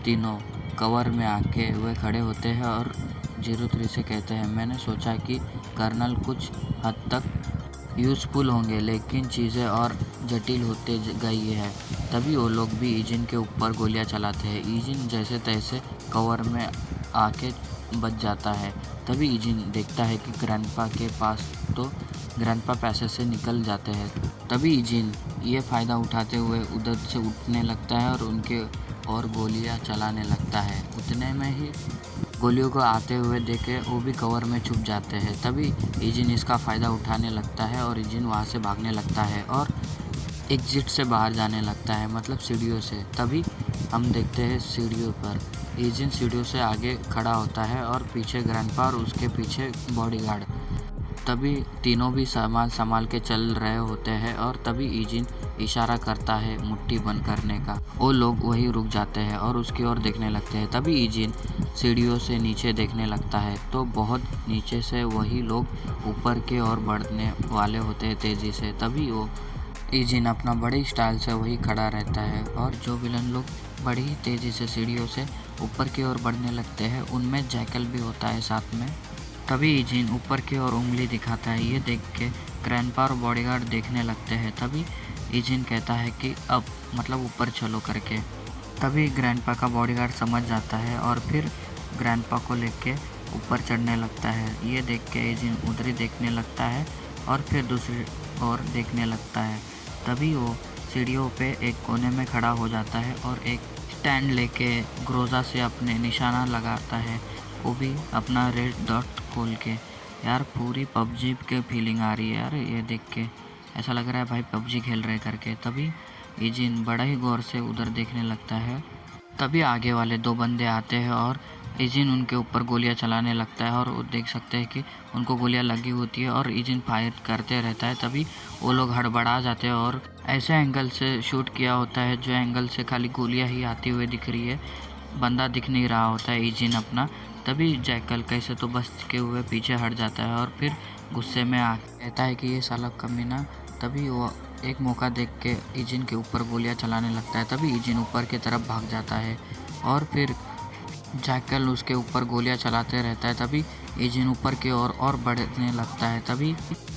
तीनों कवर में आके वे खड़े होते हैं और 03 से कहते हैं मैंने सोचा कि कर्नल कुछ हद तक यूज़फुल होंगे, लेकिन चीज़ें और जटिल होते गई है। तभी वो लोग भी ईजिन के ऊपर गोलियां चलाते हैं। ईजिन जैसे तैसे कवर में आके बच जाता है। तभी ईजिन देखता है कि ग्रैंपा के पास तो ग्रैंपा पैसे से निकल जाते हैं। तभी ईजिन ये फ़ायदा उठाते हुए उधर से उठने लगता है और उनके और गोलियां चलाने लगता है। उतने में ही गोलियों को आते हुए देखे वो भी कवर में छुप जाते हैं। तभी ईजिन इसका फ़ायदा उठाने लगता है और ईजिन वहाँ से भागने लगता है और एग्जिट से बाहर जाने लगता है, मतलब सीढ़ियों से। तभी हम देखते हैं सीढ़ियों पर ईजिन सीढ़ियों से आगे खड़ा होता है और पीछे ग्रैंपा और उसके पीछे बॉडीगार्ड। तभी तीनों भी सामान संभाल के चल रहे होते हैं और तभी ईजिन इशारा करता है मुट्ठी बंद करने का। वो लोग वहीं रुक जाते हैं और उसकी ओर देखने लगते हैं। तभी ईजिन सीढ़ियों से नीचे देखने लगता है तो बहुत नीचे से वही लोग ऊपर की ओर बढ़ने वाले होते हैं तेज़ी से। तभी वो ईजिन अपना बड़ी स्टाइल से वही खड़ा रहता है और जो विलन लोग बड़ी ही तेज़ी से सीढ़ियों से ऊपर की ओर बढ़ने लगते हैं उनमें जैकल भी होता है साथ में। तभी ईजिन ऊपर की ओर उंगली दिखाता है। ये देख के ग्रैंपा और बॉडीगार्ड देखने लगते हैं। तभी ईजिन कहता है कि अब मतलब ऊपर चलो करके। तभी ग्रैंपा का बॉडीगार्ड समझ जाता है और फिर ग्रैंपा को लेके ऊपर चढ़ने लगता है। ये देख के ईजिन उधर ही देखने लगता है और फिर दूसरी ओर देखने लगता है। तभी वो सीढ़ियों पे एक कोने में खड़ा हो जाता है और एक स्टैंड लेके ग्रोजा से अपने निशाना लगाता है, वो भी अपना रेड डॉट खोल के। यार पूरी पबजी के फीलिंग आ रही है यार, ये देख के ऐसा लग रहा है भाई पबजी खेल रहे करके। तभी ईजिन बड़ा ही गौर से उधर देखने लगता है। तभी आगे वाले दो बंदे आते हैं और ईजिन उनके ऊपर गोलियां चलाने लगता है और वो देख सकते हैं कि उनको गोलियां लगी होती है और ईजिन फायर करते रहता है। तभी वो लोग हड़बड़ा जाते हैं और ऐसे एंगल से शूट किया होता है जो एंगल से खाली गोलियां ही आती हुई दिख रही है, बंदा दिख नहीं रहा होता है ईजिन अपना। तभी जैकल कैसे तो बच के हुए पीछे हट जाता है और फिर गुस्से में आ कहता है कि ये साला कमीना। तभी वो एक मौका देख के ईजिन के ऊपर गोलियां चलाने लगता है। तभी ईजिन ऊपर की तरफ भाग जाता है और फिर जैकल उसके ऊपर गोलियां चलाते रहता है। तभी ईजिन ऊपर की ओर और बढ़ने लगता है। तभी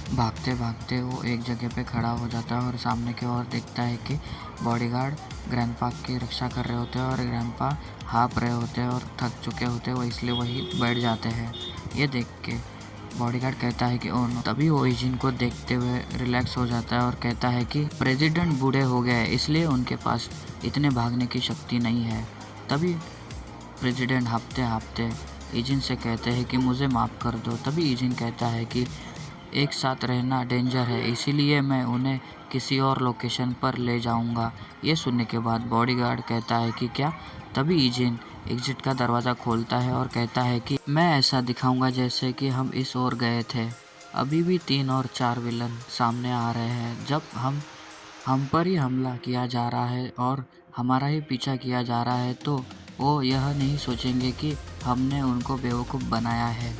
भागते भागते वो एक जगह पे खड़ा हो जाता है और सामने की ओर देखता है कि बॉडीगार्ड ग्रैंडपा की रक्षा कर रहे होते हैं और ग्रैंडपा हाँफ रहे होते हैं और थक चुके होते हैं, वो इसलिए वही बैठ जाते हैं। ये देख के बॉडीगार्ड कहता है कि ओह नो। तभी वो ईजिन को देखते हुए रिलैक्स हो जाता है और कहता है कि प्रेसिडेंट बूढ़े हो गए इसलिए उनके पास इतने भागने की शक्ति नहीं है। तभी प्रेसिडेंट हाँफते हाँफते ईजिन से कहते हैं कि मुझे माफ़ कर दो। तभी ईजिन कहता है कि एक साथ रहना डेंजर है, इसीलिए मैं उन्हें किसी और लोकेशन पर ले जाऊंगा। ये सुनने के बाद बॉडीगार्ड कहता है कि क्या? तभी ईजिन एग्जिट का दरवाज़ा खोलता है और कहता है कि मैं ऐसा दिखाऊंगा जैसे कि हम इस ओर गए थे। अभी भी 3 और 4 विलन सामने आ रहे हैं। जब हम पर ही हमला किया जा रहा है और हमारा ही पीछा किया जा रहा है तो वो यह नहीं सोचेंगे कि हमने उनको बेवकूफ़ बनाया है।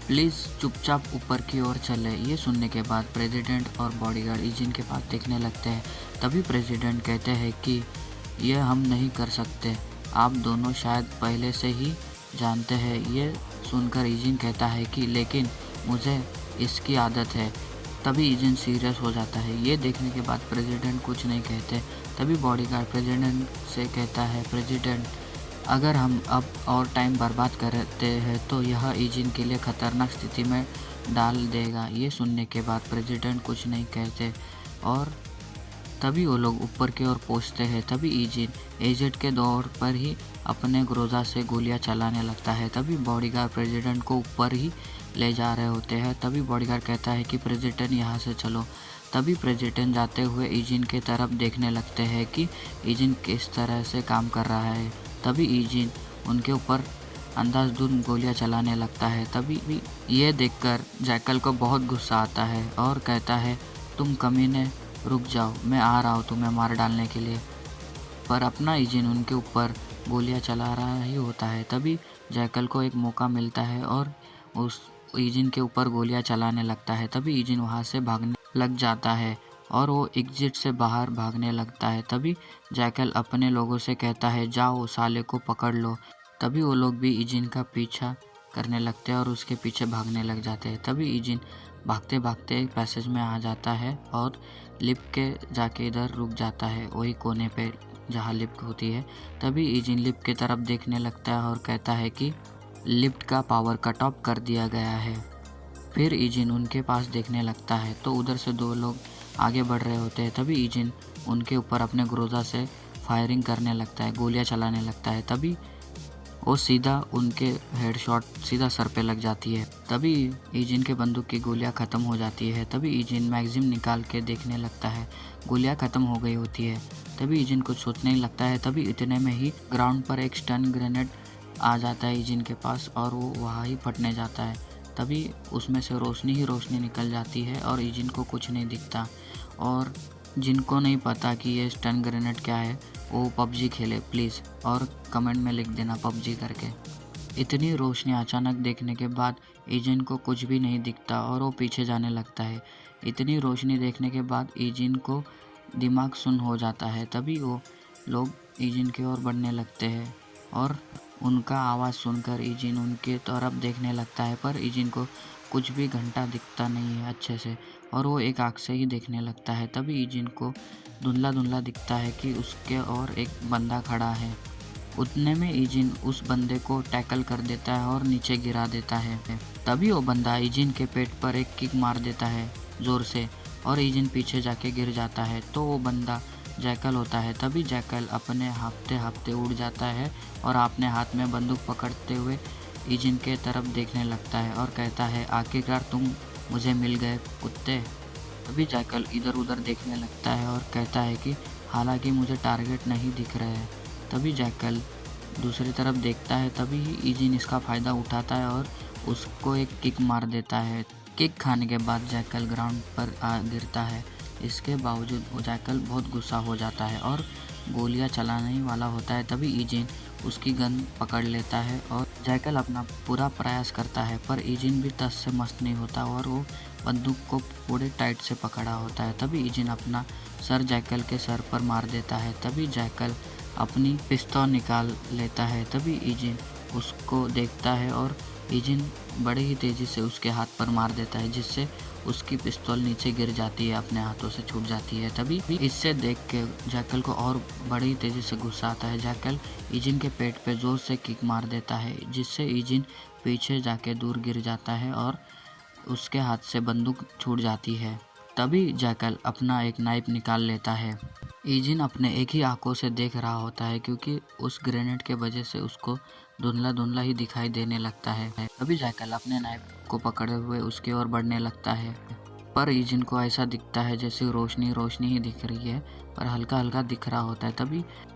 प्लीज़ चुपचाप ऊपर की ओर चले। ये सुनने के बाद प्रेसिडेंट और बॉडीगार्ड ईजिन के पास देखने लगते हैं। तभी प्रेसिडेंट कहते हैं कि यह हम नहीं कर सकते, आप दोनों शायद पहले से ही जानते हैं। ये सुनकर ईजिन कहता है कि लेकिन मुझे इसकी आदत है। तभी ईजिन सीरियस हो जाता है। ये देखने के बाद प्रेसिडेंट कुछ नहीं कहते। तभी बॉडीगार्ड प्रेसिडेंट से कहता है, प्रेसिडेंट अगर हम अब और टाइम बर्बाद करते हैं तो यह ईजिन के लिए ख़तरनाक स्थिति में डाल देगा। ये सुनने के बाद प्रेसिडेंट कुछ नहीं कहते और तभी वो लोग ऊपर की ओर पहुंचते हैं। तभी ईजिन एजेंट के दौर पर ही अपने ग्रोजा से गोलियां चलाने लगता है। तभी बॉडीगार्ड प्रेसिडेंट को ऊपर ही ले जा रहे होते हैं। तभी बॉडीगार्ड कहता है कि प्रेसिडेंट यहाँ से चलो। तभी प्रेसिडेंट जाते हुए ईजिन के तरफ देखने लगते हैं कि ईजिन किस तरह से काम कर रहा है। तभी ईजिन उनके ऊपर अंधाधुंध गोलियां चलाने लगता है। तभी भी ये देखकर जैकल को बहुत गुस्सा आता है और कहता है, तुम कमीने रुक जाओ, मैं आ रहा हूँ तुम्हें मार डालने के लिए। पर अपना ईजिन उनके ऊपर गोलियां चला रहा ही होता है। तभी जैकल को एक मौका मिलता है और उस ईजिन के ऊपर गोलियां चलाने लगता है। तभी ईजिन वहाँ से भागने लग जाता है और वो एग्जिट से बाहर भागने लगता है। तभी जैकल अपने लोगों से कहता है, जाओ साले को पकड़ लो। तभी वो लोग भी ईजिन का पीछा करने लगते हैं और उसके पीछे भागने लग जाते हैं। तभी ईजिन भागते भागते एक पैसेज में आ जाता है और लिफ्ट के जाके इधर रुक जाता है, वही कोने पे जहाँ लिफ्ट होती है। तभी ईजिन लिफ्ट की तरफ देखने लगता है और कहता है कि लिफ्ट का पावर कट ऑफ कर दिया गया है। फिर ईजिन उनके पास देखने लगता है तो उधर से 2 लोग आगे बढ़ रहे होते हैं। तभी ईजिन उनके ऊपर अपने ग्रोजा से फायरिंग करने लगता है, गोलियां चलाने लगता है। तभी वो सीधा उनके हेडशॉट सीधा सर पे लग जाती है। तभी ईजिन के बंदूक की गोलियां ख़त्म हो जाती है। तभी ईजिन मैगजीन निकाल के देखने लगता है, गोलियां ख़त्म हो गई होती है। तभी ईजिन कुछ सोचने ही लगता है। तभी इतने में ही ग्राउंड पर एक स्टन ग्रेनेड आ जाता है ईजिन के पास और वो वहाँ ही फटने जाता है। तभी उसमें से रोशनी ही रोशनी निकल जाती है और ईजिन को कुछ नहीं दिखता। और जिनको नहीं पता कि ये स्टन ग्रेनेड क्या है वो पबजी खेले प्लीज़, और कमेंट में लिख देना पबजी करके। इतनी रोशनी अचानक देखने के बाद ईजिन को कुछ भी नहीं दिखता और वो पीछे जाने लगता है। इतनी रोशनी देखने के बाद ईजिन को दिमाग सुन्न हो जाता है। तभी वो लोग ईजिन की ओर बढ़ने लगते हैं और उनका आवाज़ सुनकर ईजिन उनके तरफ देखने लगता है, पर ईजिन को कुछ भी घंटा दिखता नहीं है अच्छे से और वो एक आँख से ही देखने लगता है। तभी ईजिन को धुंधला धुंधला दिखता है कि उसके और एक बंदा खड़ा है। उतने में ईजिन उस बंदे को टैकल कर देता है और नीचे गिरा देता है। तभी वो बंदा ईजिन के पेट पर एक किक मार देता है ज़ोर से और ईजिन पीछे जाके गिर जाता है। तो वो बंदा जैकल होता है। तभी जैकल अपने हाँफते हाँफते उड़ जाता है और अपने हाथ में बंदूक पकड़ते हुए ईजिन के तरफ देखने लगता है और कहता है, आखिरकार तुम मुझे मिल गए कुत्ते। तभी जैकल इधर उधर देखने लगता है और कहता है कि हालांकि मुझे टारगेट नहीं दिख रहे हैं। तभी जैकल दूसरी तरफ देखता है, तभी ईजिन इसका फ़ायदा उठाता है और उसको एक किक मार देता है। किक खाने के बाद जैकल ग्राउंड पर आ गिरता है। इसके बावजूद वो जैकल बहुत गुस्सा हो जाता है और गोलियां चलाने ही वाला होता है। तभी ईजिन उसकी गन पकड़ लेता है और जैकल अपना पूरा प्रयास करता है, पर ईजिन भी टस से मस्त नहीं होता और वो बंदूक को पूरे टाइट से पकड़ा होता है। तभी ईजिन अपना सर जैकल के सर पर मार देता है। तभी जैकल अपनी पिस्तौल निकाल लेता है। तभी ईजिन उसको देखता है और ईजिन बड़े ही तेज़ी से उसके हाथ पर मार देता है, जिससे उसकी पिस्तौल नीचे गिर जाती है, अपने हाथों से छूट जाती है। तभी इससे देख के जैकल को और बड़ी तेज़ी से गुस्सा आता है। जैकल ईजिन के पेट पे ज़ोर से किक मार देता है, जिससे ईजिन पीछे जाके दूर गिर जाता है और उसके हाथ से बंदूक छूट जाती है। तभी जैकल अपना एक नाइफ निकाल लेता है। ईजिन अपने एक ही आंखों से देख रहा होता है, क्योंकि उस ग्रेनेड के वजह से उसको धुंधला-धुंधला ही दिखाई देने लगता है। तभी जैकल अपने नाइफ को पकड़े हुए उसकी ओर बढ़ने लगता है, पर ईजिन को ऐसा दिखता है जैसे रोशनी रोशनी ही दिख रही है, पर हल्का-हल्का दिख रहा होता है।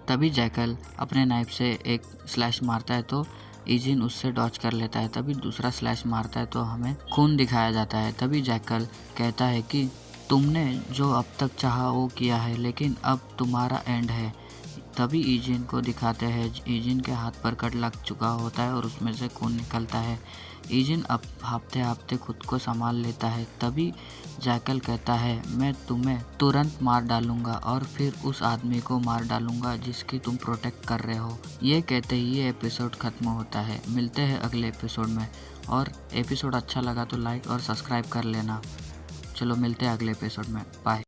तभी जैकल अपने नाइफ से एक स्लैश मारता है, तो ईजिन उससे डॉज कर लेता है। तभी दूसरा स्लैश मारता है तो हमें खून दिखाया जाता है। तभी जैकल कहता है कि तुमने जो अब तक चाहा वो किया है, लेकिन अब तुम्हारा एंड है। तभी ईजिन को दिखाते हैं, ईजिन के हाथ पर कट लग चुका होता है और उसमें से खून निकलता है। ईजिन अब हांफते हांफते खुद को संभाल लेता है। तभी जैकल कहता है, मैं तुम्हें तुरंत मार डालूंगा और फिर उस आदमी को मार डालूंगा जिसकी तुम प्रोटेक्ट कर रहे हो। ये कहते ही ये एपिसोड खत्म होता है। मिलते हैं अगले एपिसोड में, और एपिसोड अच्छा लगा तो लाइक और सब्सक्राइब कर लेना। चलो मिलते हैं अगले एपिसोड में। बाय।